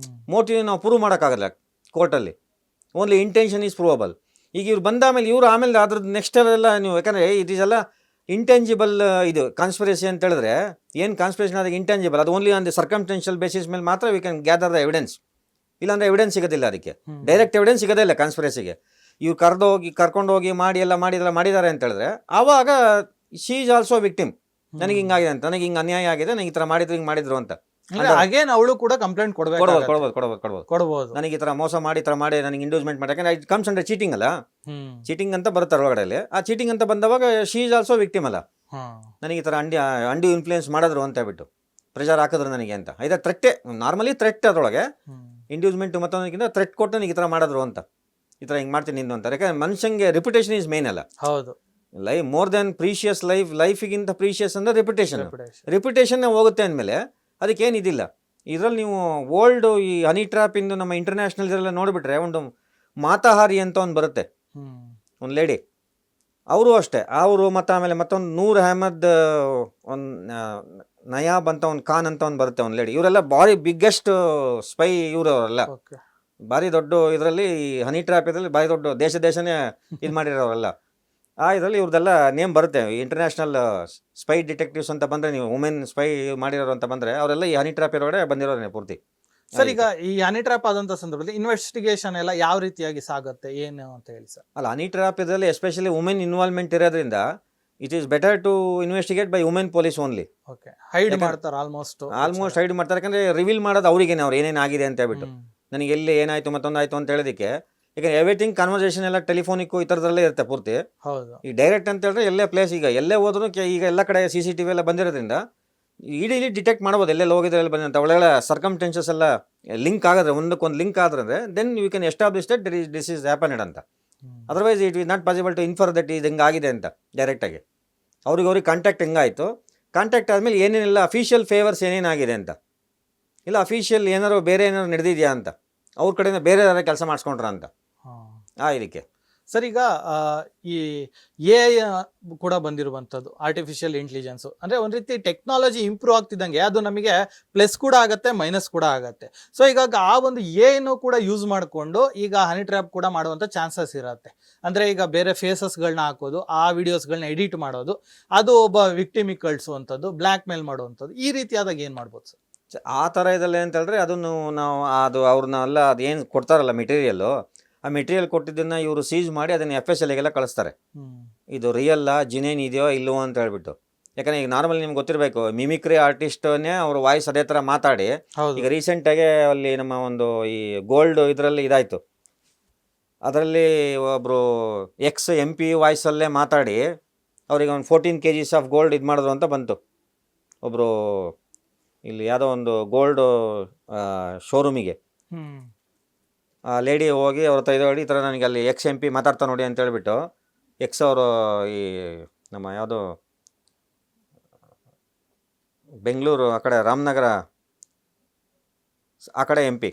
ಮೋಟಿವ್ ನಾವು ಪ್ರೂವ್ ಮಾಡೋಕ್ಕಾಗಲ್ಲ ಕೋರ್ಟಲ್ಲಿ. Only intention is provable. ಈಗ ಇವ್ರು ಬಂದಾಮೇಲೆ ಇವರು ಆಮೇಲೆ ಅದ್ರದ್ದು ನೆಕ್ಸ್ಟ್ ಎಲ್ಲ ನೀವು, ಯಾಕಂದರೆ ಇಟ್ ಈಸ್ ಎಲ್ಲ ಇಂಟೆಂಜಿಬಲ್. ಇದು ಕಾನ್ಸ್ಪಿರಸಿ ಅಂತ ಹೇಳಿದ್ರೆ ಏನು ಕಾನ್ಸ್ಪಿರೇಷನ್ ಆದಾಗ ಇಂಟೆಂಜಿಬಲ್, ಅದು only on the circumstantial basis ಮೇಲೆ ಮಾತ್ರ we can gather the evidence. ಇಲ್ಲಾಂದ್ರೆ ಎವಿಡೆನ್ಸ್ ಸಿಗೋದಿಲ್ಲ, ಅದಕ್ಕೆ ಡೈರೆಕ್ಟ್ ಎವಿಡೆನ್ಸ್ ಸಿಗೋದೇ ಇಲ್ಲ ಕಾನ್ಸ್ಪಿರಸಿಗೆ. ಇವ್ರು ಕರ್ಕೊಂಡೋಗಿ ಮಾಡಿ ಎಲ್ಲ ಮಾಡಿದ್ದಾರೆ ಅಂತ ಹೇಳಿದ್ರೆ ಆವಾಗ ಶಿ ಈಸ್ ಆಲ್ಸೋ ವಿಕ್ಟಿಮ್. ನನಗೆ ಹಿಂಗಾಗಿದೆ ಅಂತ, ನನಗೆ ಹಿಂಗೆ ಅನ್ಯಾಯ ಆಗಿದೆ, ನನಗೆ ಈ ಥರ ಮಾಡಿದ್ರು, ಹಿಂಗೆ ಮಾಡಿದ್ರು ಅಂತ ಅಗೇನ್ ಅವಳು ಕೂಡ ಕಂಪ್ಲೇಂಟ್ ಕೊಡ್ಬೋದು. ನನಗೆ ಈ ಥರ ಮೋಸ ಮಾಡಿ, ಈ ಥರ ಮಾಡಿ ನನಗೆ ಇಂಡ್ಯೂಸ್ಮೆಂಟ್ ಮಾಡಿ, ಯಾಕಂದ್ರೆ ಇಟ್ ಕಮ್ಸ್ ಅಂಡರ್ ಚೀಟಿಂಗ್ ಅಲ್ಲ. ಚೀಟಿಂಗ್ ಅಂತ ಬರುತ್ತೆ ಒಳಗಡೆ. ಆ ಚೀಟಿಂಗ್ ಅಂತ ಬಂದವಾಗ ಶಿ ಈಸ್ ಆಲ್ಸೋ ವಿಕ್ಟಿಮ್ ಅಲ್ಲ. ನನಗೆ ಈ ಥರ ಅಂಡಿ ಇನ್ಫ್ಲೂಯೆನ್ಸ್ ಮಾಡಿದ್ರು ಅಂತ ಹೇಳ್ಬಿಟ್ಟು ಪ್ರೆಷರ್ ಹಾಕಿದ್ರು ನನಗೆ ಅಂತ. ಇದು ಥ್ರೆಟ್ಟೆ, ನಾರ್ಮಲಿ ಥ್ರೆಟ್. ಅದರೊಳಗೆ ಇಂಡ್ಯೂಸ್ಮೆಂಟ್ ಮತ್ತೊಂದಕ್ಕಿಂತ ಥ್ರೆಟ್ ಕೊಟ್ಟು ನನಗೆ ಈ ಥರ ಮಾಡಿದ್ರು ಅಂತ, ಈ ಥರ ಹಿಂಗೆ ಮಾಡ್ತೀನಿ ನಿಂದು ಅಂತ. ಯಾಕಂದ್ರೆ ಮನುಷ್ಯಂಗೆ ರೆಪ್ಯುಟೇಷನ್ ಈಸ್ ಮೇನ್ ಅಲ್ಲ. ಹೌದು. ಲೈಫ್ ಮೋರ್ ದೆನ್ ಪ್ರೀಶಿಯಸ್ ಲೈಫಿಗಿಂತ ಪ್ರೀಶಿಯಸ್ ಅಂದ್ರೆ ರೆಪ್ಯುಟೇಷನ್ ಹೋಗುತ್ತೆ ಅಂದಮೇಲೆ ಅದಕ್ಕೇನಿದಿಲ್ಲ. ಇದರಲ್ಲಿ ನೀವು ಓಲ್ಡ್ ಈ ಹನಿ ಟ್ರ್ಯಾಪ್ ಇಂದು ನಮ್ಮ ಇಂಟರ್ನ್ಯಾಷನಲ್ ಇದರೆಲ್ಲ ನೋಡಿಬಿಟ್ರೆ ಒಂದು ಮಾತಾಹಾರಿ ಅಂತ ಒಂದು ಬರುತ್ತೆ, ಒಂದು ಲೇಡಿ. ಅವರು ಅಷ್ಟೇ, ಅವರು ಮತ್ತು ಆಮೇಲೆ ಮತ್ತೊಂದು ನೂರ್ ಅಹಮದ್, ಒಂದು ನಯಾಬ್ ಅಂತ ಒಂದು ಖಾನ್ ಅಂತ ಒಂದು ಬರುತ್ತೆ, ಒಂದು ಲೇಡಿ. ಇವರೆಲ್ಲ ಭಾರಿ ಬಿಗ್ಗೆಸ್ಟ್ ಸ್ಪೈ. ಇವರವರೆಲ್ಲ ಭಾರಿ ದೊಡ್ಡ ಇದರಲ್ಲಿ ಹನಿ ಟ್ರ್ಯಾಪ್ ಇದರಲ್ಲಿ ಭಾರಿ ದೊಡ್ಡ ದೇಶನೇ ಇದು ಮಾಡಿರೋರೆಲ್ಲ. ಇದರಲ್ಲಿ ಇವ್ರದ್ದೆಲ್ಲ ನೇಮ್ ಬರುತ್ತೆ. ಇಂಟರ್ನ್ಯಾಷನಲ್ ಸ್ಪೈ ಡಿಟೆಕ್ಟಿವ್ಸ್ ಅಂತ ಬಂದರೆ, ನೀವು ವುಮೆನ್ ಸ್ಪೈ ಮಾಡಿರೋರು ಅಂತ ಬಂದರೆ ಅವರೆಲ್ಲ ಈ ಹನಿ ಟ್ರ್ಯಾಪ್ ಇರೋಡೆ ಬಂದಿರೋದೇ ಪೂರ್ತಿ. ಸರ್, ಈಗ ಈ ಹನಿ ಟ್ರ್ಯಾಪ್ ಆದಂಥ ಸಂದರ್ಭದಲ್ಲಿ ಇನ್ವೆಸ್ಟಿಗೇಷನ್ ಎಲ್ಲ ಯಾವ ರೀತಿಯಾಗಿ ಸಾಗುತ್ತೆ ಏನು ಅಂತ ಹೇಳಿ ಸರ್? ಅಲ್ಲ, ಹನಿ ಟ್ರ್ಯಾಪ್ ಇದರಲ್ಲಿ ಎಸ್ಪೆಷಲಿ ವುಮೆನ್ ಇನ್ವಾಲ್ವ್ಮೆಂಟ್ ಇರೋದ್ರಿಂದ it is better to investigate by women police only. Okay, hide ಮಾಡ್ತಾರೆ ಆಲ್ಮೋಸ್ಟ್ ಹೈಡ್ ಮಾಡ್ತಾರೆ. ಯಾಕಂದರೆ ರಿವೀಲ್ ಮಾಡೋದು ಅವ್ರಿಗೇನೆ, ಅವ್ರು ಏನೇನು ಆಗಿದೆ ಅಂತ ಹೇಳ್ಬಿಟ್ಟು, ನನಗೆ ಎಲ್ಲಿ ಏನಾಯಿತು ಮತ್ತೊಂದಾಯಿತು ಅಂತ ಹೇಳೋದಕ್ಕೆ. ಈಗ ಎವ್ರಿಥಿಂಗ್ ಕನ್ವರ್ಸೇಷನ್ ಎಲ್ಲ ಟೆಲಿಫೋನಿಕ್ಕು ಈ ಥರದ್ರಲ್ಲೇ ಇರುತ್ತೆ ಪೂರ್ತಿ. ಹೌದು. ಈ ಡೈರೆಕ್ಟ್ ಅಂತ ಹೇಳಿದ್ರೆ ಎಲ್ಲೇ ಪ್ಲೇಸ್, ಈಗ ಎಲ್ಲೇ ಹೋದ್ರು ಈಗ ಎಲ್ಲ ಕಡೆ CCTV ಎಲ್ಲ ಬಂದಿರೋದ್ರಿಂದ ಇಡೀಲಿ ಡಿಟೆಕ್ಟ್ ಮಾಡ್ಬೋದು ಎಲ್ಲೆಲ್ಲಿ ಹೋಗಿದ್ರೆ ಎಲ್ಲ ಬಂದಂತ. ಒಳ್ಳೆ ಸರ್ಕಮ್ಸ್ಟೆನ್ಸಸ್ ಎಲ್ಲ ಲಿಂಕ್ ಆಗಿದ್ರೆ, ಒಂದಕ್ಕೊಂದು ಲಿಂಕ್ ಆದ್ರೆ then you can establish that this is happened ಅಂತ. Otherwise it is not possible to infer that ಇದು ಹಿಂಗಾಗಿದೆ ಅಂತ ಡೈರೆಕ್ಟಾಗಿ. ಅವ್ರಿಗೆ ಕಾಂಟ್ಯಾಕ್ಟ್ ಹೆಂಗಾಯಿತು, ಕಾಂಟ್ಯಾಕ್ಟ್ ಆದಮೇಲೆ ಏನೇನೆಲ್ಲ ಅಫಿಷಿಯಲ್ ಫೇವರ್ಸ್ ಏನೇನಾಗಿದೆ ಅಂತ, ಇಲ್ಲ ಅಫಿಷಿಯಲ್ ಏನಾರು ಬೇರೆ ಏನಾರು ನಡೆದಿದೆಯಾ ಅಂತ, ಅವ್ರ ಕಡೆಯಿಂದ ಬೇರೆ ಯಾರು ಕೆಲಸ ಮಾಡಿಸ್ಕೊಂಡ್ರ ಅಂತ ಇದಕ್ಕೆ. ಸರ್, ಈಗ ಈ AI ಕೂಡ ಬಂದಿರುವಂಥದ್ದು, ಆರ್ಟಿಫಿಷಿಯಲ್ ಇಂಟೆಲಿಜೆನ್ಸ್ ಅಂದರೆ ಒಂದು ರೀತಿ ಟೆಕ್ನಾಲಜಿ ಇಂಪ್ರೂವ್ ಆಗ್ತಿದ್ದಂಗೆ ಅದು ನಮಗೆ ಪ್ಲಸ್ ಕೂಡ ಆಗುತ್ತೆ, ಮೈನಸ್ ಕೂಡ ಆಗುತ್ತೆ. ಸೊ ಈಗ ಆ ಒಂದು AI ಕೂಡ ಯೂಸ್ ಮಾಡಿಕೊಂಡು ಈಗ ಹನಿ ಟ್ರ್ಯಾಪ್ ಕೂಡ ಮಾಡುವಂಥ ಚಾನ್ಸಸ್ ಇರುತ್ತೆ. ಅಂದರೆ ಈಗ ಬೇರೆ ಫೇಸಸ್ಗಳನ್ನ ಹಾಕೋದು, ಆ ವಿಡಿಯೋಸ್ಗಳನ್ನ ಎಡಿಟ್ ಮಾಡೋದು, ಅದು ಒಬ್ಬ ವಿಕ್ಟಿಮಿಗೆ ಕಳಿಸುವಂಥದ್ದು, ಬ್ಲ್ಯಾಕ್ ಮೇಲ್ ಮಾಡುವಂಥದ್ದು, ಈ ರೀತಿಯಾದಾಗ ಏನು ಮಾಡ್ಬೋದು ಸರ್? ಆ ಥರ ಇದಲ್ಲ ಅಂತ ಹೇಳಿದ್ರೆ ಅದನ್ನು ನಾವು ಅವ್ರನ್ನೆಲ್ಲ ಅದು ಏನು ಕೊಡ್ತಾರಲ್ಲ ಮೆಟೀರಿಯಲ್ಲು, ಆ ಮೆಟೀರಿಯಲ್ ಕೊಟ್ಟಿದ್ದನ್ನು ಇವರು ಸೀಜ್ ಮಾಡಿ ಅದನ್ನು FSLಗೆಲ್ಲ ಕಳಿಸ್ತಾರೆ. ಇದು ರಿಯಲ್ಲ, ಜಿನೇನ್ ಇದೆಯೋ ಇಲ್ಲವೋ ಅಂತ ಹೇಳ್ಬಿಟ್ಟು. ಯಾಕಂದರೆ ಈಗ ನಾರ್ಮಲಿ ನಿಮ್ಗೆ ಗೊತ್ತಿರಬೇಕು, ಮಿಮಿಕ್ರಿ ಆರ್ಟಿಸ್ಟನ್ನೇ ಅವ್ರ ವಾಯ್ಸ್ ಅದೇ ಥರ ಮಾತಾಡಿ. ಈಗ ರೀಸೆಂಟಾಗೆ ಅಲ್ಲಿ ನಮ್ಮ ಒಂದು ಈ ಗೋಲ್ಡ್ ಇದರಲ್ಲಿ ಇದಾಯಿತು, ಅದರಲ್ಲಿ ಒಬ್ಬರು MP ವಾಯ್ಸಲ್ಲೇ ಮಾತಾಡಿ ಅವ್ರಿಗೆ ಒಂದು 14 kgs ಆಫ್ ಗೋಲ್ಡ್ ಇದು ಮಾಡಿದ್ರು ಅಂತ ಬಂತು. ಒಬ್ಬರು ಇಲ್ಲಿ ಯಾವುದೋ ಒಂದು ಗೋಲ್ಡ್ ಶೋರೂಮಿಗೆ ಆ ಲೇಡಿ ಹೋಗಿ ಅವ್ರ ಹತ್ರ ಈ ಥರ ನನಗೆ ಅಲ್ಲಿ MP ಮಾತಾಡ್ತಾ ನೋಡಿ ಅಂತ ಹೇಳ್ಬಿಟ್ಟು, ಅವರು ಈ ನಮ್ಮ ಯಾವುದೋ ಬೆಂಗಳೂರು ಆ ಕಡೆ ರಾಮನಗರ ಆ ಕಡೆ MP,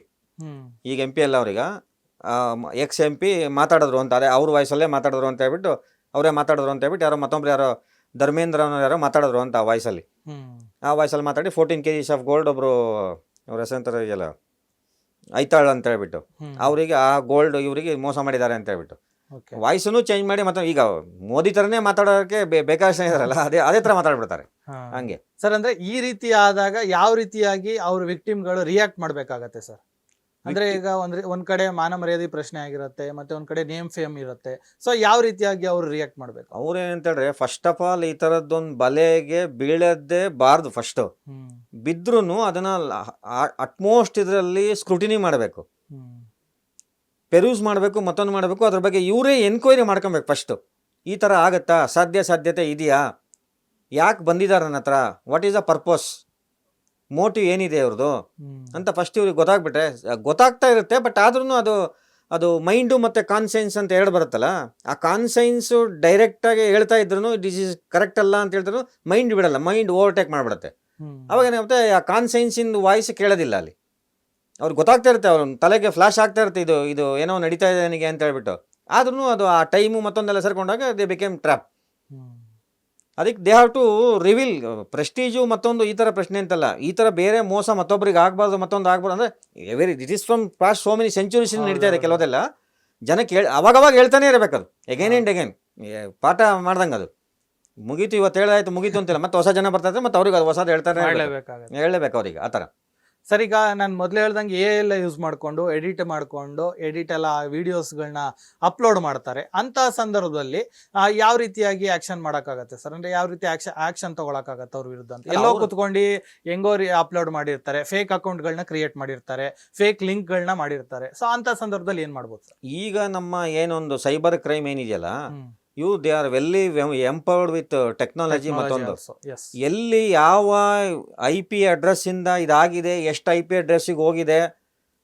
ಈಗ MP ಅಲ್ಲ ಅವ್ರಿಗೆ MP ಮಾತಾಡಿದ್ರು ಅಂತ, ಅದೇ ಅವ್ರ ವಾಯ್ಸಲ್ಲೇ ಮಾತಾಡಿದ್ರು ಅಂತ ಹೇಳ್ಬಿಟ್ಟು, ಅವರೇ ಮಾತಾಡಿದ್ರು ಅಂತ ಹೇಳ್ಬಿಟ್ಟು ಯಾರೋ ಮತ್ತೊಬ್ರು ಯಾರೋ ಧರ್ಮೇಂದ್ರ ಯಾರೋ ಮಾತಾಡಿದ್ರು ಅಂತ ಆ ವಾಯ್ಸಲ್ಲಿ. ಆ ವಾಯ್ಸಲ್ಲಿ ಮಾತಾಡಿ 14 kgs ಆಫ್ ಗೋಲ್ಡ್ ಒಬ್ಬರು ಅವ್ರ ಹೆಸರಂತಾರೆ ಇದೆಯಲ್ಲ ಐತಾಳ್ ಅಂತ ಹೇಳ್ಬಿಟ್ಟು, ಅವರಿಗೆ ಆ ಗೋಲ್ಡ್ ಇವರಿಗೆ ಮೋಸ ಮಾಡಿದ್ದಾರೆ ಅಂತ ಹೇಳ್ಬಿಟ್ಟು ವಾಯ್ಸನ್ನು ಚೇಂಜ್ ಮಾಡಿ. ಮತ್ತೆ ಈಗ ಮೋದಿ ಥರನೇ ಮಾತಾಡೋಕ್ಕೆ ಬೇಕಾದಷ್ಟು ಇದಾರಲ್ಲ, ಅದೇ ಥರ ಮಾತಾಡ್ಬಿಡ್ತಾರೆ ಹಂಗೆ. ಸರ್, ಅಂದರೆ ಈ ರೀತಿ ಆದಾಗ ಯಾವ ರೀತಿಯಾಗಿ ಅವ್ರ ವಿಕ್ಟಿಮ್ಗಳು ರಿಯಾಕ್ಟ್ ಮಾಡಬೇಕಾಗತ್ತೆ ಸರ್? ಅಂದ್ರೆ ಈಗ ಒಂದ್ ಕಡೆ ಮಾನ ಮರ್ಯಾದೆ ಪ್ರಶ್ನೆ ಆಗಿರುತ್ತೆ, ಮತ್ತೆ ಒಂದ್ ಕಡೆ ನೇಮ್ ಫೇಮ್ ಇರುತ್ತೆ. ಸೊ ಯಾವ ರೀತಿಯಾಗಿ ಅವ್ರು ರಿಯಾಕ್ಟ್ ಮಾಡ್ಬೇಕು? ಅವ್ರೇನಂತ ಹೇಳಿದ್ರೆ ಫಸ್ಟ್ ಆಫ್ ಆಲ್ ಈ ತರದ್ದೊಂದು ಬಲೆಗೆ ಬೀಳದೇ ಬಾರ್ದು. ಫಸ್ಟ್ ಬಿದ್ರೂ ಅದನ್ನ ಅಟ್ಮೋಸ್ಟ್ ಇದರಲ್ಲಿ ಸ್ಕ್ರೂಟಿನಿ ಮಾಡಬೇಕು. ಪೆರೂಸ್ ಮಾಡಬೇಕು, ಮತ್ತೊಂದು ಮಾಡಬೇಕು, ಅದ್ರ ಬಗ್ಗೆ ಇವರೇ ಎನ್ಕ್ವೈರಿ ಮಾಡ್ಕೊಬೇಕು ಫಸ್ಟು. ಈ ಥರ ಆಗುತ್ತಾ, ಸಾಧ್ಯತೆ ಇದೆಯಾ, ಯಾಕೆ ಬಂದಿದ್ದಾರೆ ನನ್ನ ಹತ್ರ, what is the purpose, motive ಏನಿದೆ ಅವ್ರದ್ದು ಅಂತ ಫಸ್ಟ್ ಇವ್ರಿಗೆ ಗೊತ್ತಾಗ್ಬಿಟ್ರೆ ಗೊತ್ತಾಗ್ತಾ ಇರುತ್ತೆ. ಬಟ್ ಆದ್ರೂ ಅದು ಮೈಂಡು ಮತ್ತು ಕಾನ್ಸೈನ್ಸ್ ಅಂತ ಎರಡು ಬರುತ್ತಲ್ಲ, ಆ ಕಾನ್ಸೈನ್ಸು ಡೈರೆಕ್ಟಾಗಿ ಹೇಳ್ತಾ ಇದ್ರು ದಿಸ್ ಈಸ್ ಕರೆಕ್ಟ್ ಅಲ್ಲ ಅಂತ ಹೇಳ್ತಾರೆ, ಮೈಂಡ್ ಬಿಡಲ್ಲ, ಮೈಂಡ್ ಓವರ್ಟೇಕ್ ಮಾಡಿಬಿಡುತ್ತೆ. ಅವಾಗ ಏನಾಗುತ್ತೆ, ಆ ಕಾನ್ಸೈನ್ಸಿಂದ ವಾಯ್ಸ್ ಕೇಳೋದಿಲ್ಲ ಅಲ್ಲಿ. ಅವ್ರಿಗೆ ಗೊತ್ತಾಗ್ತಾ ಇರುತ್ತೆ, ಅವ್ರ ತಲೆಗೆ ಫ್ಲಾಶ್ ಆಗ್ತಾ ಇರುತ್ತೆ, ಇದು ಏನೋ ನಡೀತಾ ಇದೆ ನನಗೆ ಅಂತ ಹೇಳ್ಬಿಟ್ಟು. ಆದ್ರೂ ಅದು ಆ ಟೈಮು ಮತ್ತೊಂದೆಲ್ಲ ಸೇರ್ಕೊಂಡಾಗ ದೇ ಬಿಕೇಮ್ ಟ್ರ್ಯಾಪ್. ಅದಕ್ಕೆ they have to reveal. Prestige ಮತ್ತೊಂದು ಈ ಥರ ಪ್ರಶ್ನೆ ಅಂತಲ್ಲ, ಈ ಥರ ಬೇರೆ ಮೋಸ ಮತ್ತೊಬ್ಬರಿಗೆ ಆಗಬಾರ್ದು, ಮತ್ತೊಂದು ಆಗ್ಬಾರ್ದು ಅಂದರೆ it is from past so many centuries ನಡೀತಾ ಇದೆ. ಕೆಲವದೆಲ್ಲ ಜನಕ್ಕೆ ಅವಾಗವಾಗ ಹೇಳ್ತಾನೆ ಇರಬೇಕದು, ಎಗೈನ್ ಆ್ಯಂಡ್ ಎಗೈನ್, ಪಾಠ ಮಾಡ್ದಂಗೆ. ಅದು ಮುಗೀತು, ಇವತ್ತು ಹೇಳಾಯ್ತು ಮುಗೀತು ಅಂತಿಲ್ಲ, ಮತ್ತೆ ಹೊಸ ಜನ ಬರ್ತಾರೆ, ಮತ್ತೆ ಅವ್ರಿಗೆ ಅದು ಹೊಸದು ಹೇಳಬೇಕು ಅವ್ರಿಗೆ ಆ ಥರ. ಸರ್, ಈಗ ನಾನು ಮೊದಲು ಹೇಳ್ದಂಗೆ ಎಲ್ಲ ಯೂಸ್ ಮಾಡಿಕೊಂಡು ಎಡಿಟ್ ಎಲ್ಲ ವಿಡಿಯೋಸ್ಗಳನ್ನ ಅಪ್ಲೋಡ್ ಮಾಡ್ತಾರೆ. ಅಂತ ಸಂದರ್ಭದಲ್ಲಿ ಯಾವ ರೀತಿಯಾಗಿ ಆಕ್ಷನ್ ಮಾಡೋಕ್ಕಾಗತ್ತೆ ಸರ್? ಅಂದ್ರೆ ಯಾವ ರೀತಿ ಆಕ್ಷನ್ ತಗೊಳಕ್ಕಾಗತ್ತೆ ಅವ್ರ ವಿರುದ್ಧ ಅಂತ? ಎಲ್ಲೋ ಕುತ್ಕೊಂಡು ಹೆಂಗೋ ಅಪ್ಲೋಡ್ ಮಾಡಿರ್ತಾರೆ, ಫೇಕ್ ಅಕೌಂಟ್ಗಳನ್ನ ಕ್ರಿಯೇಟ್ ಮಾಡಿರ್ತಾರೆ, ಫೇಕ್ ಲಿಂಕ್ಗಳನ್ನ ಮಾಡಿರ್ತಾರೆ. ಸೊ ಅಂತ ಸಂದರ್ಭದಲ್ಲಿ ಏನ್ ಮಾಡ್ಬೋದು ಸರ್? ಈಗ ನಮ್ಮ ಏನೊಂದು ಸೈಬರ್ ಕ್ರೈಮ್ ಏನಿದೆಯಲ್ಲ, they are well empowered with technology. ಮತ್ತೊಂದು, ಎಲ್ಲಿ ಯಾವ IP ಅಡ್ರೆಸ್ಸಿಂದ ಇದಾಗಿದೆ, ಎಷ್ಟು IP ಅಡ್ರೆಸ್ಸಿಗೆ ಹೋಗಿದೆ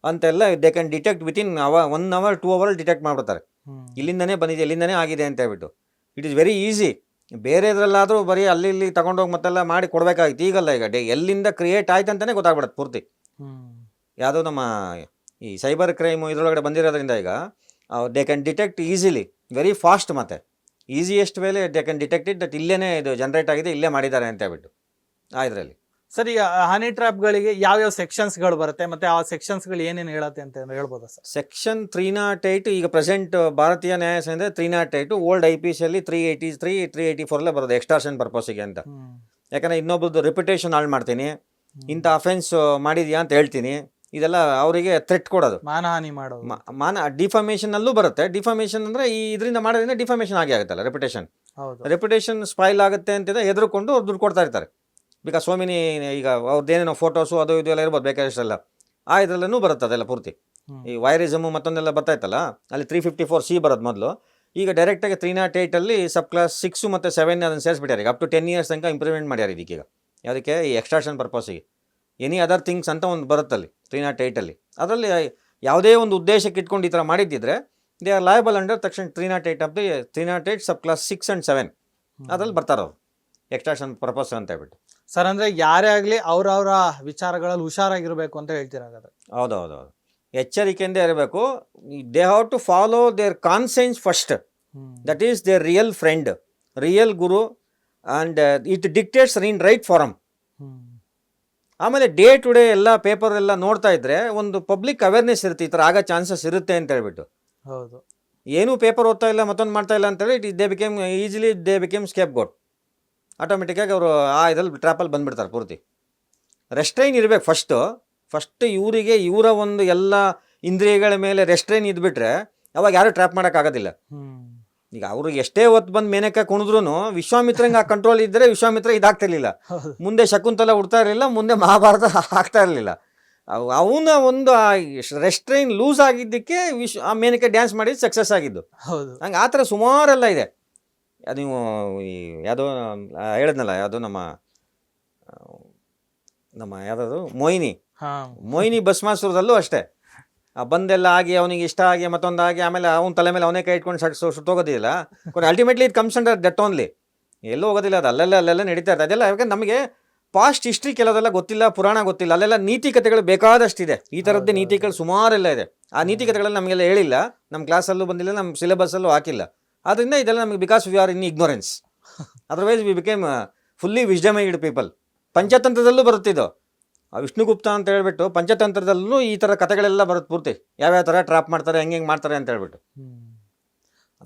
ಅಂತೆಲ್ಲ they can detect within 1 hour 2 hour detect ಮಾಡ್ಬಿಡ್ತಾರೆ. ಇಲ್ಲಿಂದನೇ ಬಂದಿದೆ, ಇಲ್ಲಿಂದನೇ ಆಗಿದೆ ಅಂತ ಹೇಳ್ಬಿಟ್ಟು. It is very easy. ಬೇರೆದ್ರಲ್ಲಾದರೂ ಬರೀ ಅಲ್ಲಿ ಇಲ್ಲಿ ತಗೊಂಡೋಗಿ ಮತ್ತೆಲ್ಲ ಮಾಡಿ ಕೊಡಬೇಕಾಗಿತ್ತು. ಈಗಲ್ಲ, ಈಗ ಎಲ್ಲಿಂದ ಕ್ರಿಯೇಟ್ ಆಯ್ತು ಅಂತಲೇ ಗೊತ್ತಾಗ್ಬಿಡುತ್ತೆ ಪೂರ್ತಿ. ಯಾವುದೋ ನಮ್ಮ ಈ ಸೈಬರ್ ಕ್ರೈಮು ಇದರೊಳಗಡೆ ಬಂದಿರೋದ್ರಿಂದ ಈಗ they can detect easily, very fast. ಮತ್ತು ಈಸಿಯೆಸ್ಟ್ ವೇಲೆ they can detect it that ಇಲ್ಲೇ ಇದು ಜನರೇಟ್ ಆಗಿದೆ, ಇಲ್ಲೇ ಮಾಡಿದ್ದಾರೆ ಅಂತ ಹೇಳ್ಬಿಟ್ಟು ಇದರಲ್ಲಿ. ಸರ್, ಈಗ ಹನಿ ಟ್ರ್ಯಾಪ್ಗಳಿಗೆ ಯಾವ್ಯಾವ ಸೆಕ್ಷನ್ಸ್ಗಳು ಬರುತ್ತೆ, ಮತ್ತೆ ಆ ಸೆಕ್ಷನ್ಸ್ಗಳು ಏನೇನು ಹೇಳುತ್ತೆ ಅಂತ ಹೇಳ್ಬೋದಾ ಸರ್? ಸೆಕ್ಷನ್ 308 ಈಗ ಪ್ರೆಸೆಂಟ್ ಭಾರತೀಯ ನ್ಯಾಯ ಸಂಹಿತೆ 308, ಓಲ್ಡ್ IPC ಅಲ್ಲಿ 383 384 ಬರೋದು ಎಕ್ಸ್ಟಾರ್ಷನ್ ಪರ್ಪಸ್ಸಿಗೆ ಅಂತ. ಯಾಕಂದರೆ ಇನ್ನೊಬ್ರದ್ದು ರೆಪ್ಯುಟೇಷನ್ ಹಾಳು ಮಾಡ್ತೀನಿ, ಇಂಥ ಅಫೆನ್ಸ್ ಮಾಡಿದ್ಯಾ ಅಂತ ಹೇಳ್ತೀನಿ, ಇದೆಲ್ಲ ಅವರಿಗೆ ಥ್ರೆಟ್ ಕೊಡೋದು, ಮಾನಹಾನಿ ಮಾಡೋದು. ಡಿಫಾಮೇಷನ್ ಅಲ್ಲೂ ಬರುತ್ತೆ. ಡಿಫಾಮೇಷನ್ ಅಂದ್ರೆ ಈ ಇದರಿಂದ ಮಾಡೋದ್ರಿಂದ ಡಿಫಾಮೇಷನ್ ಆಗುತ್ತಲ್ಲ, ರೆಪ್ಯುಟೇಷನ್ ಸ್ಪಾಯ್ಲ್ ಆಗುತ್ತೆ ಅಂತ ಹೆದರ್ಕೊಂಡು ಅವ್ರು ದುಡ್ಡು ಕೊಡ್ತಾ ಇರ್ತಾರೆ. ಬಿಕಾಸ್ ಸೋ ಮೆನಿ, ಈಗ ಅವ್ರದ್ದೇನೇನೋ ಫೋಟೋಸು ಅದು ಇದು ಎಲ್ಲ ಇರ್ಬೋದು ಬೇಕಾದಷ್ಟೆಲ್ಲ, ಇದರಲ್ಲೂ ಬರುತ್ತೆ ಅದೆಲ್ಲ ಪೂರ್ತಿ. ಈ ವೈರಿಸಮು ಮತ್ತೊಂದೆಲ್ಲ ಬರ್ತಾ ಇತ್ತಲ್ಲ, ಅಲ್ಲಿ 354C ಬರೋದು ಮೊದಲು. ಈಗ ಡೈರೆಕ್ಟಾಗಿ 308 ಸಬ್ ಕ್ಲಾಸ್ 6 ಮತ್ತು 7 ಅದನ್ನು ಸೇರಿಸ್ಬಿಟ್ಟಾರೆ. ಅಪ್ ಟು 10 years ತನಕ ಇಂಪ್ರೂವ್ಮೆಂಟ್ ಮಾಡ್ಯಾರ ಇದಕ್ಕೀಗ. ಯಾವುದಕ್ಕೆ? ಈ ಎಕ್ಸ್ಟ್ರಾಕ್ಷನ್ ಪರ್ಪಸ್ಸಿಗೆ. ಎನಿ ಅದರ್ ಥಿಂಗ್ಸ್ ಅಂತ ಒಂದು ಬರುತ್ತಲ್ಲಿ 308. ಅದರಲ್ಲಿ ಯಾವುದೇ ಒಂದು ಉದ್ದೇಶಕ್ಕೆ ಇಟ್ಕೊಂಡು ಈ ಥರ ಮಾಡಿದ್ದಿದ್ರೆ they are liable under section 308 sub clause 6 and 7 ಅದ್ರಲ್ಲಿ ಬರ್ತಾರವ್ರು, ಎಕ್ಸ್ಟ್ರಾಕ್ಷನ್ ಪರ್ಪಸ್ ಅಂತ ಹೇಳ್ಬಿಟ್ಟು. ಸರ್, ಅಂದರೆ ಯಾರೇ ಆಗಲಿ ಅವರವರ ವಿಚಾರಗಳಲ್ಲಿ ಹುಷಾರಾಗಿರಬೇಕು ಅಂತ ಹೇಳ್ತೀರಾಗಾದ್ರೆ? ಹೌದೌದು, ಎಚ್ಚರಿಕೆಯಿಂದ ಇರಬೇಕು. They have to follow their conscience first. That is their real friend, real guru, and it dictates in right form. ಆಮೇಲೆ ಡೇ ಟು ಡೇ ಎಲ್ಲ ಪೇಪರ್ ಎಲ್ಲ ನೋಡ್ತಾ ಇದ್ರೆ ಒಂದು ಪಬ್ಲಿಕ್ ಅವೇರ್ನೆಸ್ ಇರುತ್ತೆ, ಈ ಥರ ಆಗೋ ಚಾನ್ಸಸ್ ಇರುತ್ತೆ ಅಂತ ಹೇಳ್ಬಿಟ್ಟು. ಹೌದು, ಏನೂ ಪೇಪರ್ ಓದ್ತಾ ಇಲ್ಲ, ಮತ್ತೊಂದು ಮಾಡ್ತಾ ಇಲ್ಲ ಅಂತೇಳಿ ದೇ ಬಿಕೇಮ್ ಸ್ಕೇಪ್ ಗೋಟ್. ಆಟೋಮೆಟಿಕ್ಕಾಗಿ ಅವರು ಇದರಲ್ಲಿ ಟ್ರ್ಯಾಪಲ್ಲಿ ಬಂದುಬಿಡ್ತಾರೆ ಪೂರ್ತಿ. ರೆಸ್ಟ್ರೈನ್ ಇರಬೇಕು ಫಸ್ಟ್ ಇವರಿಗೆ, ಇವರ ಒಂದು ಎಲ್ಲ ಇಂದ್ರಿಯಗಳ ಮೇಲೆ ರೆಸ್ಟ್ರೈನ್ ಇದ್ಬಿಟ್ರೆ ಅವಾಗ ಯಾರು ಟ್ರ್ಯಾಪ್ ಮಾಡೋಕ್ಕಾಗೋದಿಲ್ಲ. ಈಗ ಅವ್ರಿಗೆ ಎಷ್ಟೇ ಹೊತ್ತು ಬಂದು ಮೇನಕ್ಕೆ ಕುಣಿದ್ರು ವಿಶ್ವಾಮಿತ್ರಂಗೆ ಆ ಕಂಟ್ರೋಲ್ ಇದ್ದರೆ ವಿಶ್ವಾಮಿತ್ರ ಇದಾಗ್ತಿರ್ಲಿಲ್ಲ, ಮುಂದೆ ಶಕುಂತಲ ಹುಡ್ತಾ ಇರಲಿಲ್ಲ, ಮುಂದೆ ಮಹಾಭಾರತ ಆಗ್ತಾ ಇರಲಿಲ್ಲ. ಅವನ ಒಂದು ರೆಸ್ಟ್ರೈನ್ ಲೂಸ್ ಆಗಿದ್ದಕ್ಕೆ ಆ ಮೇನಕ್ಕೆ ಡ್ಯಾನ್ಸ್ ಮಾಡಿ ಸಕ್ಸಸ್ ಆಗಿದ್ದು. ಹಂಗೆ ಆ ಥರ ಸುಮಾರೆಲ್ಲ ಇದೆ. ಅದು ನೀವು ಯಾವುದೋ ಹೇಳಿದ್ನಲ್ಲ, ಯಾವುದೋ ನಮ್ಮ ಯಾವುದದು ಮೊಯ್ನಿ ಭಸ್ಮಾಸುರದಲ್ಲೂ ಅಷ್ಟೇ. ಬಂದೆಲ್ಲ ಆಗಿ ಅವನಿಗೆ ಇಷ್ಟ ಆಗಿ ಮತ್ತೊಂದಾಗಿ ಆಮೇಲೆ ಅವನ ತಲೆ ಮೇಲೆ ಅವನೇ ಕೈ ಇಟ್ಕೊಂಡು ಸುಟ್ಟೋಗೋದಿಲ್ಲ. Ultimately it comes under that only. ಎಲ್ಲೂ ಹೋಗೋದಿಲ್ಲ, ಅದು ಅಲ್ಲೆಲ್ಲ ನಡೀತಾ ಇರ್ತದೆ ಅದೆಲ್ಲ. ಯಾಕಂದ್ರೆ ನಮಗೆ ಪಾಸ್ಟ್ ಹಿಸ್ಟ್ರಿ ಕೆಲವೆಲ್ಲ ಗೊತ್ತಿಲ್ಲ, ಪುರಾಣ ಗೊತ್ತಿಲ್ಲ, ಅಲ್ಲೆಲ್ಲ ನೀತಿಕತೆಗಳು ಬೇಕಾದಷ್ಟಿದೆ. ಈ ಥರದ್ದೇ ನೀತಿಗಳು ಸುಮಾರೆಲ್ಲ ಇದೆ. ಆ ನೀತಿಕತೆಗಳನ್ನ ನಮಗೆಲ್ಲ ಹೇಳಿಲ್ಲ, ನಮ್ಮ ಕ್ಲಾಸಲ್ಲೂ ಬಂದಿಲ್ಲ, ನಮ್ಮ ಸಿಲೆಬಸ್ಸಲ್ಲೂ ಹಾಕಿಲ್ಲ. ಆದ್ದರಿಂದ ಇದೆಲ್ಲ ನಮಗೆ because we are in ignorance. Otherwise we became fully wisdomised people. ಪಂಚತಂತ್ರದಲ್ಲೂ ಬರುತ್ತಿದ್ದು, ವಿಷ್ಣುಗುಪ್ತ ಅಂತ ಹೇಳ್ಬಿಟ್ಟು ಪಂಚತಂತ್ರದಲ್ಲೂ ಈ ಥರ ಕಥೆಗಳೆಲ್ಲ ಬರುತ್ತೆ ಪೂರ್ತಿ, ಯಾವ್ಯಾವ ಥರ ಟ್ರಾಪ್ ಮಾಡ್ತಾರೆ, ಹೆಂಗೆ ಮಾಡ್ತಾರೆ ಅಂತ ಹೇಳ್ಬಿಟ್ಟು.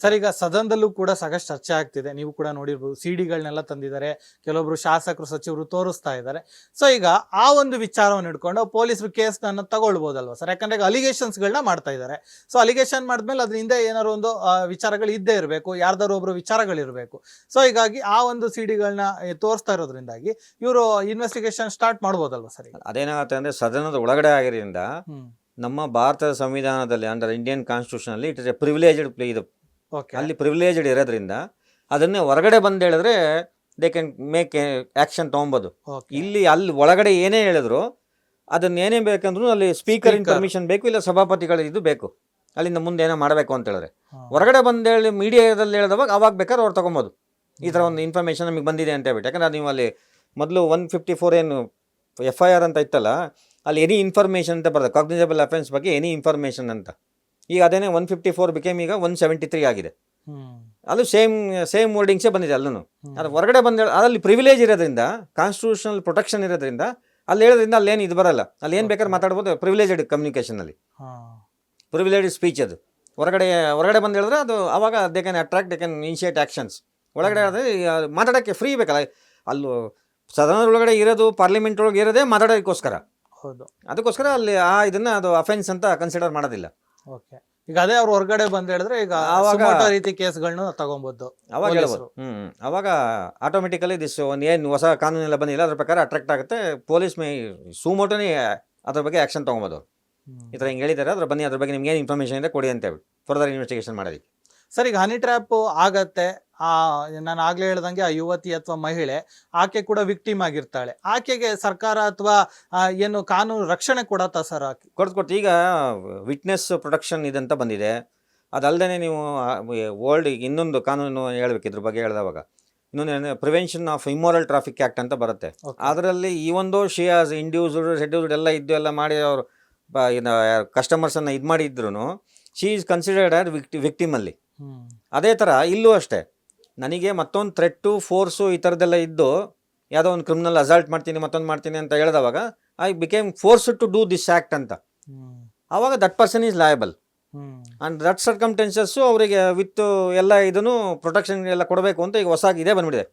ಸರ್, ಈಗ ಸದನದಲ್ಲೂ ಕೂಡ ಸಾಕಷ್ಟು ಚರ್ಚೆ ಆಗ್ತಿದೆ, ನೀವು ಕೂಡ ನೋಡಿರ್ಬೋದು. ಸಿಡಿಗಳನ್ನೆಲ್ಲ ತಂದಿದ್ದಾರೆ, ಕೆಲವೊಬ್ರು ಶಾಸಕರು ಸಚಿವರು ತೋರಿಸ್ತಾ ಇದ್ದಾರೆ. ಸೊ ಈಗ ಆ ಒಂದು ವಿಚಾರವನ್ನು ಹಿಡ್ಕೊಂಡು ಪೊಲೀಸರು ಕೇಸ್ನ ತಗೊಳ್ಬೋದಲ್ವ ಸರ್? ಯಾಕಂದ್ರೆ ಅಲಿಗೇಷನ್ಸ್ಗಳನ್ನ ಮಾಡ್ತಾ ಇದ್ದಾರೆ. ಸೊ ಅಲಿಗೇಷನ್ ಮಾಡಿದ್ಮೇಲೆ ಅದರಿಂದ ಏನಾದ್ರು ಒಂದು ವಿಚಾರಗಳು ಇದ್ದೇ ಇರಬೇಕು, ಯಾರ್ದಾರು ಒಬ್ರು ವಿಚಾರಗಳಿರಬೇಕು. ಸೊ ಹೀಗಾಗಿ ಆ ಒಂದು ಸಿಡಿಗಳನ್ನ ತೋರಿಸ್ತಾ ಇರೋದ್ರಿಂದಾಗಿ ಇವರು ಇನ್ವೆಸ್ಟಿಗೇಷನ್ ಸ್ಟಾರ್ಟ್ ಮಾಡ್ಬೋದಲ್ವ ಸರ್? ಅದೇನಾಗುತ್ತೆ ಅಂದ್ರೆ ಸದನದ ಒಳಗಡೆ ಆಗಿರೋದ್ರಿಂದ ನಮ್ಮ ಭಾರತದ ಸಂವಿಧಾನದಲ್ಲಿ ಅಂಡರ್ ಇಂಡಿಯನ್ ಕಾನ್ಸ್ಟಿಟ್ಯೂಷನಲ್ಲಿ it is a privileged play ಇದು. ಓಕೆ. ಅಲ್ಲಿ ಪ್ರಿವಿಲೇಜ್ಡ್ ಇರೋದ್ರಿಂದ ಅದನ್ನೇ ಹೊರಗಡೆ ಬಂದು ಹೇಳಿದ್ರೆ ದೇ ಕ್ಯಾನ್ ಮೇಕ್ ಆ್ಯಕ್ಷನ್ ತೊಗೊಬೋದು. ಓಕೆ. ಇಲ್ಲಿ ಅಲ್ಲಿ ಒಳಗಡೆ ಏನೇ ಹೇಳಿದ್ರು ಅದನ್ನ ಏನೇ ಬೇಕಂದ್ರೂ ಅಲ್ಲಿ ಸ್ಪೀಕರ್ ಪರ್ಮಿಷನ್ ಬೇಕು, ಇಲ್ಲ ಸಭಾಪತಿಗಳ ಇದು ಬೇಕು, ಅಲ್ಲಿಂದ ಮುಂದೆ ಏನೋ ಮಾಡಬೇಕು ಅಂತ ಹೇಳಿದ್ರೆ. ಹೊರಗಡೆ ಬಂದು ಹೇಳಿ ಮೀಡಿಯಾದಲ್ಲಿ ಹೇಳಿದವಾಗ ಅವಾಗ ಬೇಕಾದ್ರೆ ಅವ್ರು ತೊಗೊಬೋದು ಈ ಥರ ಒಂದು ಇನ್ಫಾರ್ಮೇಷನ್ ನಮಗೆ ಬಂದಿದೆ ಅಂತ ಹೇಳ್ಬಿಟ್ಟು. ಯಾಕಂದ್ರೆ ನೀವು ಅಲ್ಲಿ ಮೊದಲು 154 ಏನು FIR ಅಂತ ಇತ್ತಲ್ಲ, ಅಲ್ಲಿ ಎನಿ ಇನ್ಫಾರ್ಮೇಷನ್ ಅಂತ ಬರ್ತದೆ, ಕಾಗ್ನಿಸಬಲ್ ಅಫೆನ್ಸ್ ಬಗ್ಗೆ ಎನಿ ಇನ್ಫಾರ್ಮೇಷನ್ ಅಂತ. ಈಗ ಅದೇನೇ 154 ಬಿಕೇಮ್ ಈಗ 173 ಆಗಿದೆ. ಅದು ಸೇಮ್ ವರ್ಡಿಂಗ್ಸೇ ಬಂದಿದೆ ಅಲ್ಲೂ. ಅದು ಹೊರಗಡೆ ಬಂದು ಅಲ್ಲಿ ಪ್ರಿವಿಲೇಜ್ ಇರೋದ್ರಿಂದ, ಕಾನ್ಸ್ಟಿಟ್ಯೂಷನಲ್ ಪ್ರೊಟೆಕ್ಷನ್ ಇರೋದ್ರಿಂದ ಅಲ್ಲಿ ಹೇಳೋದ್ರಿಂದ ಅಲ್ಲೇನು ಇದು ಬರಲ್ಲ, ಅಲ್ಲಿ ಏನು ಬೇಕಾದ್ರೆ ಮಾತಾಡ್ಬೋದು. ಪ್ರಿವಿಲೇಜ್ಡ್ ಕಮ್ಯುನಿಕೇಷನಲ್ಲಿ ಪ್ರಿವಿಲೇಜ್ಡ್ ಸ್ಪೀಚ್ ಅದು. ಹೊರಗಡೆ ಬಂದು ಹೇಳಿದ್ರೆ ಅದು ಅವಾಗ they can attract, they can initiate actions. ಒಳಗಡೆ ಆದರೆ ಮಾತಾಡೋಕ್ಕೆ ಫ್ರೀ ಬೇಕಲ್ಲ. ಅಲ್ಲೂ ಸದನದೊಳಗಡೆ ಇರೋದು, ಪಾರ್ಲಿಮೆಂಟ್ ಒಳಗೆ ಇರೋದೇ ಮಾತಾಡೋದಕ್ಕೋಸ್ಕರ. ಹೌದು. ಅದಕ್ಕೋಸ್ಕರ ಅಲ್ಲಿ ಇದನ್ನ ಅದು ಅಫೆನ್ಸ್ ಅಂತ ಕನ್ಸಿಡರ್ ಮಾಡೋದಿಲ್ಲ. ಓಕೆ. ಈಗ ಅದೇ ಅವ್ರು ಹೊರಗಡೆ ಬಂದು ಹೇಳಿದ್ರೆ ಈಗ ಆವಾಗ ರೀತಿ ಕೇಸ್ಗಳನ್ನ ತಗೊಬೋದು ಅವಾಗ ಹೇಳ್ಬೋದು. ಅವಾಗ ಆಟೋಮೆಟಿಕಲಿ ದಿಸ್ ಏನು ಹೊಸ ಕಾನೂನೆಲ್ಲ ಬಂದಿಲ್ಲ ಅದ್ರ ಪ್ರಕಾರ ಅಟ್ರಾಕ್ಟ್ ಆಗುತ್ತೆ. ಪೊಲೀಸ್ ಸುಮೋಟೋನೇ ಅದ್ರ ಬಗ್ಗೆ ಆ್ಯಕ್ಷನ್ ತೊಗೊಬೋದು. ಈ ಥರ ಹಿಂಗೆ ಹೇಳಿದ್ದಾರೆ, ಅದ್ರ ಬನ್ನಿ, ಅದ್ರ ಬಗ್ಗೆ ನಿಮ್ಗೆ ಏನು ಇನ್ಫಾರ್ಮೇಷನ್ ಇದೆ ಕೊಡಿ ಅಂತ ಹೇಳಿ ಫರ್ದರ್ ಇನ್ವೆಸ್ಟಿಗೇಷನ್ ಮಾಡೋದಕ್ಕೆ. ಸರ್, ಈಗ ಹನಿ ಟ್ರ್ಯಾಪ್ ಆಗತ್ತೆ, ನಾನು ಆಗ್ಲೇ ಹೇಳ್ದಂಗೆ ಆ ಯುವತಿ ಅಥವಾ ಮಹಿಳೆ ಆಕೆ ಕೂಡ ವಿಕ್ಟಿಮ್ ಆಗಿರ್ತಾಳೆ. ಆಕೆಗೆ ಸರ್ಕಾರ ಅಥವಾ ಏನು ಕಾನೂನು ರಕ್ಷಣೆ ಕೊಡತ್ತಾ ಸರ್? ಆಕೆ ಕೊಡ್ತು. ಈಗ ವಿಟ್ನೆಸ್ ಪ್ರೊಟೆಕ್ಷನ್ ಇದಂತ ಬಂದಿದೆ. ಅದಲ್ಲದೆ ನೀವು ವರ್ಲ್ಡ್ ಇನ್ನೊಂದು ಕಾನೂನು ಹೇಳ್ಬೇಕು ಇದ್ರ ಬಗ್ಗೆ ಹೇಳಿದವಾಗ, ಇನ್ನೊಂದು ಪ್ರಿವೆನ್ಷನ್ ಆಫ್ ಇಮ್ಮೋರಲ್ ಟ್ರಾಫಿಕ್ ಆ್ಯಕ್ಟ್ ಅಂತ ಬರುತ್ತೆ. ಅದರಲ್ಲಿ ಈ ಒಂದು ಶಿ ಆಸ್ ಇಂಡಿವಿಜುವಲ್ ಶೆಡ್ಯೂಲ್ಡ್ ಎಲ್ಲ ಇದ್ದು ಎಲ್ಲ ಮಾಡಿ ಅವರು ಕಸ್ಟಮರ್ಸನ್ನು ಇದು ಮಾಡಿದ್ರು ಶಿ ಈಸ್ ಕನ್ಸಿಡರ್ಡ್ ಆಸ್ ವಿಕ್ಟಿಮಲ್ಲಿ. ಅದೇ ಥರ ಇಲ್ಲೂ ಅಷ್ಟೇ, ನನಗೆ ಮತ್ತೊಂದು ಥ್ರೆಟ್ಟು, ಫೋರ್ಸು ಈ ಥರದ್ದೆಲ್ಲ ಇದ್ದು ಯಾವುದೋ ಒಂದು ಕ್ರಿಮಿನಲ್ ಅಸಾಲ್ಟ್ ಮಾಡ್ತೀನಿ, ಮತ್ತೊಂದು ಮಾಡ್ತೀನಿ ಅಂತ ಹೇಳಿದವಾಗ I became force to do this act ಅಂತ. ಆವಾಗ that person is liable and that circumstances ಅವರಿಗೆ ವಿತ್ ಎಲ್ಲ ಇದನ್ನು ಪ್ರೊಟೆಕ್ಷನ್ ಎಲ್ಲ ಕೊಡಬೇಕು ಅಂತ ಈಗ ಹೊಸ ಇದೇ ಬಂದ್ಬಿಟ್ಟಿದೆ.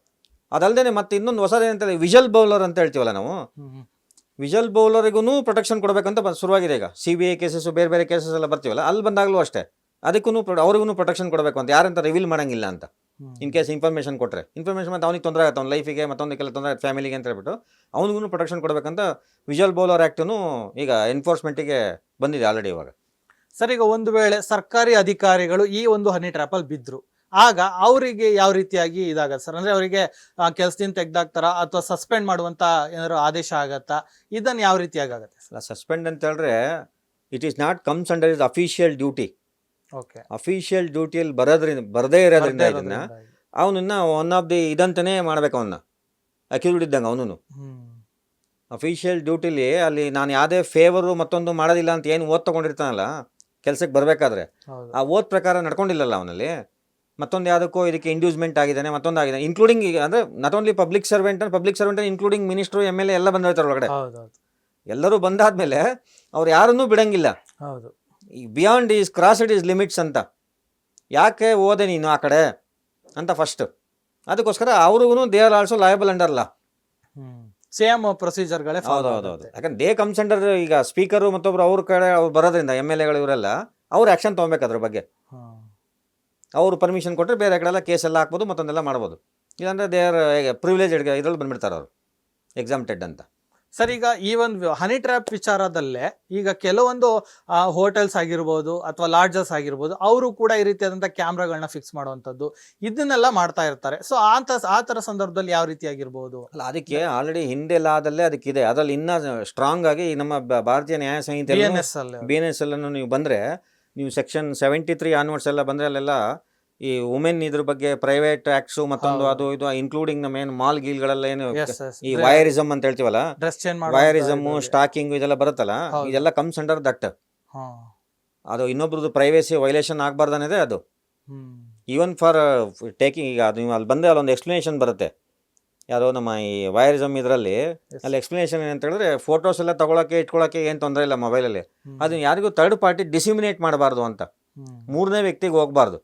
ಅದಲ್ಲದೆ ಮತ್ತೆ ಇನ್ನೊಂದು ಹೊಸದೇನಂತ ವಿಜಲ್ ಬೌಲರ್ ಅಂತ ಹೇಳ್ತೀವಲ್ಲ ನಾವು, ವಿಜಲ್ ಬೌಲರಿಗೂ ಪ್ರೊಟೆಕ್ಷನ್ ಕೊಡಬೇಕಂತ ಶುರುವಾಗಿದೆ. ಈಗ CBI ಕೇಸಸ್ಸು, ಬೇರೆ ಬೇರೆ ಕೇಸಸ್ ಎಲ್ಲ ಬರ್ತೀವಲ್ಲ, ಅಲ್ಲಿ ಬಂದಾಗಲೂ ಅಷ್ಟೇ ಅದಕ್ಕೂ ಅವ್ರಿಗೂ ಪ್ರೊಟೆಕ್ಷನ್ ಕೊಡಬೇಕು ಅಂತ, ಯಾರಂತ ರಿವೀಲ್ ಮಾಡೋಂಗಿಲ್ಲ ಅಂತ. ಇನ್ ಕೇಸ್ ಇನ್ಫಾರ್ಮೇಷನ್ ಕೊಟ್ಟರೆ ಮತ್ತೆ ಅವನಿಗೆ ತೊಂದರೆ ಆಗುತ್ತೆ, ಅವ್ನ ಲೈಫಿಗೆ ಮತ್ತೊಂದಕ್ಕೆಲ್ಲ ತೊಂದರೆ ಆಗುತ್ತೆ, ಫ್ಯಾಮಿಲಿಗೆ ಅಂತ ಹೇಳ್ಬಿಟ್ಟು ಅವನಿಗೂ ಪ್ರೊಟೆಕ್ಷನ್ ಕೊಡಬೇಕಂತ ವಿಜಲ್ ಬೌಲರ್ ಆ್ಯಕ್ಟೂ ಈಗ ಎನ್ಫೋರ್ಸ್ಮೆಂಟಿಗೆ ಬಂದಿದೆ ಆಲ್ರೆಡಿ ಇವಾಗ. ಸರ್, ಈಗ ಒಂದು ವೇಳೆ ಸರ್ಕಾರಿ ಅಧಿಕಾರಿಗಳು ಈ ಒಂದು ಹನಿ ಟ್ರ್ಯಾಪಲ್ಲಿ ಬಿದ್ದರು, ಆಗ ಅವರಿಗೆ ಯಾವ ರೀತಿಯಾಗಿ ಇದಾಗತ್ತೆ ಸರ್? ಅಂದ್ರೆ ಅವರಿಗೆ ಕೆಲಸದಿಂದ ತೆಗ್ದಾಕ್ತಾರ ಅಥವಾ ಸಸ್ಪೆಂಡ್ ಮಾಡುವಂತ ಏನಾದ್ರು ಆದೇಶ ಆಗತ್ತಾ? ಇದನ್ನು ಯಾವ ರೀತಿಯಾಗಿ ಆಗುತ್ತೆ? ಸಸ್ಪೆಂಡ್ ಅಂತ ಹೇಳಿದ್ರೆ it is not comes under is official duty. Okay. Official ಡ್ಯೂಟಿಯಲ್ಲಿ ಬರದೇ ಇರೋದ್ರಿಂದ ಇದನ್ನ ಅವನನ್ನ ಒನ್ ಆಫ್ ದಿ ಇದಂತಾನೆ ಮಾಡ್ಬೇಕು, ಅವನ್ನ ಅಕ್ಯೂಸ್ಡ್ ಇದ್ದಂಗೆ ಅವನು ಅಫಿಷಿಯಲ್ ಡ್ಯೂಟಿಲಿ. ಅಲ್ಲಿ ನಾನು ಯಾವುದೇ ಫೇವರು ಮತ್ತೊಂದು ಮಾಡೋದಿಲ್ಲ ಅಂತ ಏನು ಓದ್ ತೊಗೊಂಡಿರ್ತಾನಲ್ಲ ಕೆಲಸಕ್ಕೆ ಬರಬೇಕಾದ್ರೆ, ಆ ಓದ್ ಪ್ರಕಾರ ನಡ್ಕೊಂಡಿಲ್ಲಲ್ಲ ಅವನಲ್ಲಿ, ಮತ್ತೊಂದು ಯಾವುದಕ್ಕೋ ಇದಕ್ಕೆ ಇಂಡ್ಯೂಸ್ಮೆಂಟ್ ಆಗಿದ್ದಾನೆ, ಮತ್ತೊಂದು ಆಗಿದೆ, ಇನ್ಕ್ಲೂಡಿಂಗ್ ಈಗ ಅಂದರೆ not only public servant including minister, MLA ಎಲ್ಲ ಬಂದಿರ್ತಾರೆ ಒಳಗಡೆ. ಎಲ್ಲರೂ ಬಂದಾದ್ಮೇಲೆ ಅವ್ರು ಯಾರನ್ನೂ ಬಿಡಂಗಿಲ್ಲ. ಹೌದು. ಈ beyond is crossed is limits ಅಂತ. ಯಾಕೆ ಹೋದೆ ನೀನು ಆ ಕಡೆ ಅಂತ ಫಸ್ಟ್, ಅದಕ್ಕೋಸ್ಕರ ಅವ್ರಿಗೂ they are also liable under law. Same ಪ್ರೊಸೀಜರ್ಗಳೇ. ಹೌದೌದು. ಯಾಕಂದ್ರೆ ದೇ ಕಮ್ಸ್ ಅಂಡರ್, ಈಗ ಸ್ಪೀಕರು ಮತ್ತೊಬ್ರು ಅವ್ರ ಕಡೆ ಅವ್ರು ಬರೋದ್ರಿಂದ MLAಗಳು ಇವರೆಲ್ಲ ಅವ್ರು ಆ್ಯಕ್ಷನ್ ತೊಗೊಬೇಕು ಅದ್ರ ಬಗ್ಗೆ. ಅವರು ಪರ್ಮಿಷನ್ ಕೊಟ್ಟರೆ ಬೇರೆ ಕಡೆ ಎಲ್ಲ ಕೇಸ್ ಎಲ್ಲ ಹಾಕ್ಬೋದು, ಮತ್ತೊಂದೆಲ್ಲ ಮಾಡ್ಬೋದು. ಇಲ್ಲಾಂದರೆ ದೇ ಆರ್ ಪ್ರಿವಿಲೇಜ್ ಇದ್ರಲ್ಲಿ ಬಂದ್ಬಿಡ್ತಾರೆ ಅವರು, ಎಕ್ಸಾಮ್ಟೆಡ್ ಅಂತ. ಸರ್, ಈಗ ಈ ಒಂದು ಹನಿ ಟ್ರ್ಯಾಪ್ ವಿಚಾರದಲ್ಲೇ ಈಗ ಕೆಲವೊಂದು ಹೋಟೆಲ್ಸ್ ಆಗಿರ್ಬೋದು ಅಥವಾ ಲಾಡ್ಜಸ್ ಆಗಿರ್ಬೋದು, ಅವರು ಕೂಡ ಈ ರೀತಿಯಾದಂಥ ಕ್ಯಾಮ್ರಾಗಳನ್ನ ಫಿಕ್ಸ್ ಮಾಡುವಂಥದ್ದು ಇದನ್ನೆಲ್ಲ ಮಾಡ್ತಾ ಇರ್ತಾರೆ. ಸೊ ಆ ಥರ ಸಂದರ್ಭದಲ್ಲಿ ಯಾವ ರೀತಿಯಾಗಿರ್ಬೋದು? ಅಲ್ಲ, ಅದಕ್ಕೆ ಆಲ್ರೆಡಿ ಹಿಂದೆ ಲಾದಲ್ಲೇ ಅದಕ್ಕಿದೆ. ಅದರಲ್ಲಿ ಇನ್ನೂ ಸ್ಟ್ರಾಂಗ್ ಆಗಿ ನಮ್ಮ ಭಾರತೀಯ ನ್ಯಾಯ ಸಂಹಿತೆ BNS ಅನ್ನು ನೀವು ಬಂದರೆ, ನೀವು ಸೆಕ್ಷನ್ 73 ಆನ್ವರ್ಡ್ಸ್ ಎಲ್ಲ ಬಂದರೆ ಅಲ್ಲೆಲ್ಲ ಈ ವುಮೆನ್ ಇದ್ರ ಬಗ್ಗೆ ಪ್ರೈವೇಟ್ ಆಕ್ಟ್ಸು ಮತ್ತೊಂದು ಅದು ಇದು ಇನ್ಕ್ಲೂಡಿಂಗ್ ನಮ್ಮ ಏನು ಮಾಲ್ ಗೀಲ್ಗಳೆಲ್ಲ ಏನು ಈ ವೈರಿಸಮ್ ಅಂತ ಹೇಳ್ತೀವಲ್ಲ, ವೈರಿಸಮ್, ಸ್ಟಾಕಿಂಗ್ ಇದೆಲ್ಲ ಬರುತ್ತಲ್ಲ, ಇದೆಲ್ಲ ಕಮ್ಸ್ ಅಂಡರ್ ದಟ್. ಅದು ಇನ್ನೊಬ್ರದ್ದು ಪ್ರೈವೇಸಿ ವೈಲೇಷನ್ ಆಗಬಾರ್ದನಿದೆ ಅದು. ಈವನ್ ಫಾರ್ ಟೇಕಿಂಗ್, ಈಗ ಅದು ನೀವು ಅಲ್ಲಿ ಬಂದರೆ ಅಲ್ಲೊಂದು ಎಕ್ಸ್ಪ್ಲನೇಷನ್ ಬರುತ್ತೆ, ಯಾವುದೋ ನಮ್ಮ ಈ ವೈರಿಸಮ್ ಇದರಲ್ಲಿ ಅಲ್ಲಿ ಎಕ್ಸ್ಪ್ಲನೇಷನ್ ಏನಂತ ಹೇಳಿದ್ರೆ, ಫೋಟೋಸ್ ಎಲ್ಲ ತಗೊಳಕ್ಕೆ ಇಟ್ಕೊಳ್ಳೋಕ್ಕೆ ಏನು ತೊಂದರೆ ಇಲ್ಲ ಮೊಬೈಲಲ್ಲಿ, ಅದನ್ನ ಯಾರಿಗೂ ಥರ್ಡ್ ಪಾರ್ಟಿ ಡಿಸಿಮಿನೇಟ್ ಮಾಡಬಾರ್ದು ಅಂತ, ಮೂರನೇ ವ್ಯಕ್ತಿಗೆ ಹೋಗಬಾರ್ದು.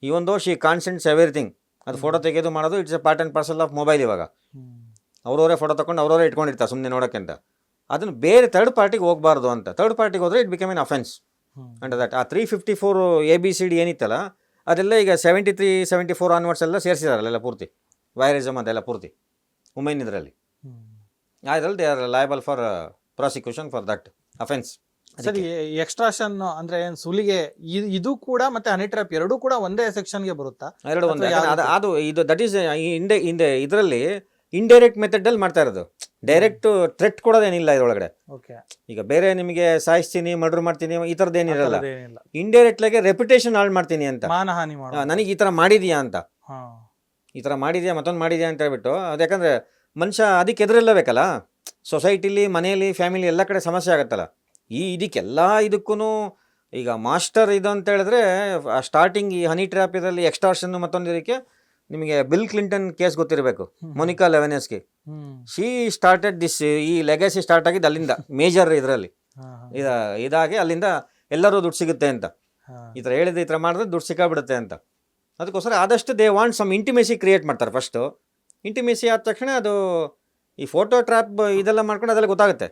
ಇವನ್ ದೋ ಶಿ ಕಾನ್ಸೆಂಟ್ಸ್ ಎವ್ರಿಥಿಂಗ್. ಅದು ಫೋಟೋ ತೆಗೆದು ಮಾಡೋದು it's A part and parcel of mobile. ಇವಾಗ ಅವರವರೇ ಫೋಟೋ ತಗೊಂಡು ಅವರವರೇ ಇಟ್ಕೊಂಡಿರ್ತಾರೆ ಸುಮ್ಮನೆ ನೋಡೋಕ್ಕೆ ಅಂತ. ಅದನ್ನು ಬೇರೆ ಥರ್ಡ್ ಪಾರ್ಟಿಗೆ ಹೋಗಬಾರ್ದು ಅಂತ. ಥರ್ಡ್ ಪಾರ್ಟಿಗೆ ಹೋದರೆ it become an offence under that. ಆ 354 ABCD ಏನಿತ್ತಲ್ಲ ಅದೆಲ್ಲ ಈಗ 73, 74 ಆನ್ವರ್ಡ್ಸ್ ಎಲ್ಲ ಸೇರಿಸಿದಾರಲ್ಲ ಪೂರ್ತಿ, ವೈರಿಸಮ್ ಅದೆಲ್ಲ ಪೂರ್ತಿ ವುಮೆನ್ ಇದರಲ್ಲಿ. ಅದರಲ್ಲಿ they are liable for prosecution for that offence. ಸರಿ, ಎಕ್ಸ್ಟ್ರಾಷನ್ ಅಂದ್ರೆ ಏನ್ ಸುಲಿಗೆ ಇದು ಕೂಡ ಮತ್ತೆ ಹನಿ ಟ್ರ್ಯಾಪ್ ಎರಡೂ ಕೂಡ ಒಂದೇ ಸೆಕ್ಷನ್ಗೆ ಬರುತ್ತಾ? ಎರಡು ಒಂದೇ. ಅಥವಾ ಯಾವ ಅದು ರೀತಿ? ಅದು ಇದು ದಟ್ ಈಸ್ ಹಿಂದೆ ಇದರಲ್ಲಿ ಇಂಡೈರೆಕ್ಟ್ ಮೆಥಡ್ ಅಲ್ಲಿ ಮಾಡ್ತಾ ಇರೋದು. ಡೈರೆಕ್ಟ್ ಥ್ರೆಟ್ ಕೊಡೋದೇನಿಲ್ಲ ಇದರೊಳಗಡೆ. ಓಕೆ, ಈಗ ಬೇರೆ ನಿಮಗೆ ಸಾಯಿಸ್ತೀನಿ, ಮರ್ಡರ್ ಮಾಡ್ತೀನಿ ಈ ಥರದ್ದೇನಿರಲ್ಲ. ಅದೇನಿಲ್ಲ, ಇಂಡೈರೆಕ್ಟ್ ಆಗಿ ರೆಪ್ಯುಟೇಷನ್ ಹಾಳು ಮಾಡ್ತೀನಿ ಅಂತ, ಮಾನಹಾನಿ ಮಾಡೋ. ನನಗೆ ಈ ಥರ ಮಾಡಿದ್ಯಾ ಅಂತ, ಹಾ, ಈ ಥರ ಮಾಡಿದ್ಯಾ ಮತ್ತೊಂದು ಮಾಡಿದ್ಯಾ ಅಂತ ಹೇಳ್ಬಿಟ್ಟು. ಅದು ಯಾಕಂದರೆ ಮನುಷ್ಯ ಅದಕ್ಕೆ ಎದುರಿಲ್ಲಬೇಕಲ್ಲ. ಸೊಸೈಟಿಲಿ, ಮನೆಯಲ್ಲಿ, ಫ್ಯಾಮಿಲಿ ಎಲ್ಲ ಕಡೆ ಸಮಸ್ಯೆ ಆಗುತ್ತಲ್ಲ. ಇದಕ್ಕೆಲ್ಲ ಇದಕ್ಕೂ ಈಗ ಮಾಸ್ಟರ್ ಇದು ಅಂತ ಹೇಳಿದ್ರೆ ಸ್ಟಾರ್ಟಿಂಗ್ ಈ ಹನಿ ಟ್ರ್ಯಾಪ್ ಇದರಲ್ಲಿ ಎಕ್ಸ್ಟಾರ್ಷನ್ ಮತ್ತೊಂದು ಇದಕ್ಕೆ ನಿಮಗೆ ಬಿಲ್ ಕ್ಲಿಂಟನ್ ಕೇಸ್ ಗೊತ್ತಿರಬೇಕು, ಮೊನಿಕಾ ಲೆವೆನೆಸ್ಕಿ. ಶಿ ಸ್ಟಾರ್ಟೆಡ್ ದಿಸ್, ಈ ಲೆಗಸಿ ಸ್ಟಾರ್ಟ್ ಆಗಿದ್ದು ಅಲ್ಲಿಂದ, ಮೇಜರ್ ಇದರಲ್ಲಿ ಇದಾಗಿ ಅಲ್ಲಿಂದ ಎಲ್ಲರೂ ದುಡ್ಡು ಸಿಗುತ್ತೆ ಅಂತ. ಈ ಥರ ಹೇಳಿದ್ರೆ ಈ ಥರ ಮಾಡಿದ್ರೆ ದುಡ್ಡು ಸಿಕ್ಕಾಬಿಡುತ್ತೆ ಅಂತ. ಅದಕ್ಕೋಸ್ಕರ ಆದಷ್ಟು ದೇ ವಾಂಟ್ ಸಮ್ ಇಂಟಿಮೇಸಿ ಕ್ರಿಯೇಟ್ ಮಾಡ್ತಾರೆ. ಫಸ್ಟು ಇಂಟಿಮೇಸಿ ಆದ ತಕ್ಷಣ ಅದು ಈ ಫೋಟೋ ಟ್ರ್ಯಾಪ್ ಇದೆಲ್ಲ ಮಾಡ್ಕೊಂಡು ಅದೆಲ್ಲ ಗೊತ್ತಾಗುತ್ತೆ.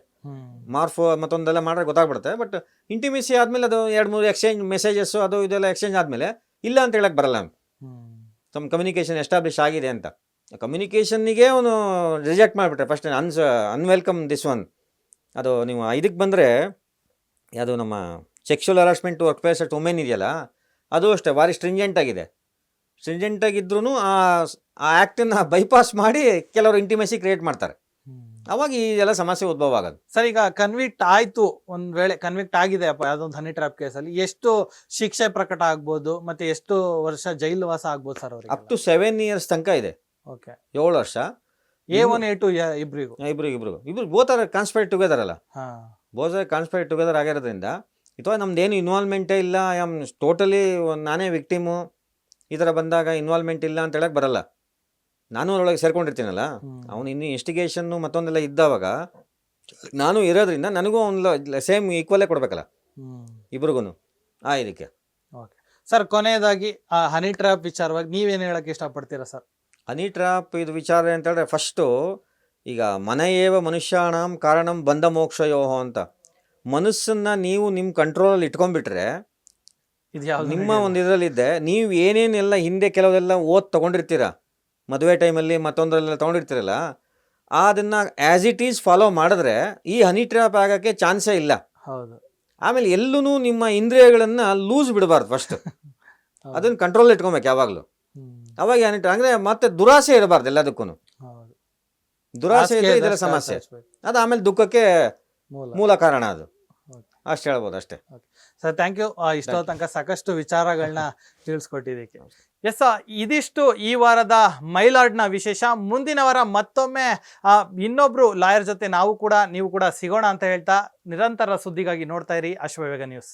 ಮಾರ್ಫೋ ಮತ್ತೊಂದೆಲ್ಲ ಮಾಡಿದ್ರೆ ಗೊತ್ತಾಗ್ಬಿಡುತ್ತೆ. ಬಟ್ ಇಂಟಿಮೇಸಿ ಆದಮೇಲೆ ಅದು 2-3 ಎಕ್ಸ್ಚೇಂಜ್ ಮೆಸೇಜಸ್ಸು ಅದು ಇದೆಲ್ಲ ಎಕ್ಸ್ಚೇಂಜ್ ಆದಮೇಲೆ ಇಲ್ಲ ಅಂತ ಹೇಳಕ್ಕೆ ಬರಲ್ಲ. ತಮ್ಮ ಕಮ್ಯುನಿಕೇಷನ್ ಎಸ್ಟಾಬ್ಲಿಷ್ ಆಗಿದೆ ಅಂತ. ಕಮ್ಯುನಿಕೇಷನ್ನಿಗೆ ಅವನು ರಿಜೆಕ್ಟ್ ಮಾಡಿಬಿಟ್ರೆ ಫಸ್ಟ್ ಅನ್ವೆಲ್ಕಮ್ ದಿಸ್ ಒನ್. ಅದು ನೀವು ಇದಕ್ಕೆ ಬಂದರೆ ಅದು ನಮ್ಮ sexual harassment work place at women ಇದೆಯಲ್ಲ, ಅದು ಅಷ್ಟೇ ಭಾರಿ ಸ್ಟ್ರಿಂಜೆಂಟ್ ಆಗಿದೆ. ಸ್ಟ್ರಿಂಜೆಂಟ್ ಆಗಿದ್ರೂ ಆ ಆ್ಯಕ್ಟನ್ನು ಬೈಪಾಸ್ ಮಾಡಿ ಕೆಲವರು ಇಂಟಿಮೇಸಿ ಕ್ರಿಯೇಟ್ ಮಾಡ್ತಾರೆ. ಅವಾಗ ಈ ಎಲ್ಲ ಸಮಸ್ಯೆ ಉದ್ಭವ ಆಗೋದು. ಸರ್, ಈಗ ಕನ್ವಿಕ್ಟ್ ಆಯ್ತು, ಒಂದ್ ವೇಳೆ ಕನ್ವಿಕ್ಟ್ ಆಗಿದೆ ಅಪ್ಪ ಯಾವ್ದೊಂದು ಹನಿ ಟ್ರ್ಯಾಪ್ ಕೇಸಲ್ಲಿ, ಎಷ್ಟು ಶಿಕ್ಷೆ ಪ್ರಕಟ ಆಗ್ಬೋದು ಮತ್ತೆ ಎಷ್ಟು ವರ್ಷ ಜೈಲು ವಾಸ ಆಗ್ಬೋದು ಸರ್ ಅವ್ರಿಗೆ? ಅಪ್ ಟು 7 years ತನಕ ಇದೆ. ಓಕೆ, 7 ವರ್ಷ. A1 A2 ಇಬ್ರಿಗೂ ಬೋತ್ ಕಾನ್ಸ್ಪೈರ್ ಟುಗೆದರ್ ಅಲ್ಲ, ಹಾ, ಬೋತ್ ಕಾನ್ಸ್ಪೈರ್ ಟುಗೆದರ್ ಆಗಿರೋದ್ರಿಂದ ಅಥವಾ ನಮ್ದೇನು ಇನ್ವಾಲ್ವ್ಮೆಂಟೇ ಇಲ್ಲ, ಐ ಆಮ್ ಟೋಟಲಿ ನಾನೇ ವಿಕ್ಟಿಮು, ಈ ಥರ ಬಂದಾಗ ಇನ್ವಾಲ್ವ್ಮೆಂಟ್ ಇಲ್ಲ ಅಂತ ಹೇಳಕ್ಕೆ ಬರಲ್ಲ. ನಾನು ಅದರೊಳಗೆ ಸೇರ್ಕೊಂಡಿರ್ತೀನಲ್ಲ, ಅವನು ಇನ್ನೂ ಇನ್ವೆಸ್ಟಿಗೇಷನ್ನು ಮತ್ತೊಂದೆಲ್ಲ ಇದ್ದಾವಾಗ ನಾನು ಇರೋದ್ರಿಂದ ನನಗೂ ಒಂದು ಸೇಮ್ ಈಕ್ವಲೇ ಕೊಡಬೇಕಲ್ಲ ಇಬ್ರಿಗೂ ಇದಕ್ಕೆ. ಓಕೆ ಸರ್, ಕೊನೆಯದಾಗಿ ಆ ಹನಿ ಟ್ರ್ಯಾಪ್ ವಿಚಾರವಾಗಿ ನೀವೇನು ಹೇಳಕ್ಕೆ ಇಷ್ಟಪಡ್ತೀರಾ ಸರ್? ಹನಿ ಟ್ರ್ಯಾಪ್ ಇದು ವಿಚಾರ ಅಂತ ಹೇಳಿದ್ರೆ ಫಸ್ಟು ಈಗ ಮನೆಯೇವ ಮನುಷ್ಯಾಣಂ ಕಾರಣಂ ಬಂಧ ಮೋಕ್ಷಯೋಹೋ ಅಂತ. ಮನಸ್ಸನ್ನು ನೀವು ನಿಮ್ಮ ಕಂಟ್ರೋಲಲ್ಲಿ ಇಟ್ಕೊಂಡ್ಬಿಟ್ರೆ ಇದು ಯಾವ್ದು ನಿಮ್ಮ ಒಂದು ಇದರಲ್ಲಿದ್ದೆ ನೀವು ಏನೇನೆಲ್ಲ ಹಿಂದೆ ಕೆಲವೆಲ್ಲ ತೊಗೊಂಡಿರ್ತೀರ, ಮದುವೆ ಟೈಮಲ್ಲಿ ಮತ್ತೊಂದರೆಲ್ಲ ತೊಗೊಂಡಿರ್ತೀರಲ್ಲ, ಅದನ್ನು ಆ್ಯಸ್ ಇಟ್ ಈಸ್ ಫಾಲೋ ಮಾಡಿದ್ರೆ ಈ ಹನಿ ಟ್ರ್ಯಾಪ್ ಆಗೋಕ್ಕೆ ಚಾನ್ಸೇ ಇಲ್ಲ. ಹೌದು. ಆಮೇಲೆ ಎಲ್ಲೂ ನಿಮ್ಮ ಇಂದ್ರಿಯಗಳನ್ನು ಲೂಸ್ ಬಿಡಬಾರ್ದು. ಫಸ್ಟ್ ಅದನ್ನು ಕಂಟ್ರೋಲ್ ಇಟ್ಕೊಬೇಕು ಯಾವಾಗಲೂ. ಅವಾಗ ಏನಿಟ್ಟು ಅಂದರೆ ಮತ್ತೆ ದುರಾಸೆ ಇರಬಾರ್ದು ಎಲ್ಲದಕ್ಕೂ. ದುರಾಸೆ ಇದ್ರೆ ಇದರ ಸಮಸ್ಯೆ, ಅದು ಆಮೇಲೆ ದುಃಖಕ್ಕೆ ಮೂಲ ಕಾರಣ. ಅದು ಅಷ್ಟು ಹೇಳ್ಬೋದು ಅಷ್ಟೇ. Sir, thank you. ಇಷ್ಟೋ ತನಕ ಸಾಕಷ್ಟು ವಿಚಾರಗಳನ್ನ ತಿಳಿಸ್ಕೊಟ್ಟಿದ್ದಕ್ಕೆ. ಎಸ್, ಇದಿಷ್ಟು ಈ ವಾರದ ಮೈಲಾರ್ಡ್ನ ವಿಶೇಷ. ಮುಂದಿನ ವಾರ ಮತ್ತೊಮ್ಮೆ ಇನ್ನೊಬ್ರು ಲಾಯರ್ ಜೊತೆ ನೀವು ಕೂಡ ಸಿಗೋಣ ಅಂತ ಹೇಳ್ತಾ, ನಿರಂತರ ಸುದ್ದಿಗಾಗಿ ನೋಡ್ತಾ ಇರಿ ಅಶ್ವವೇಗ ನ್ಯೂಸ್.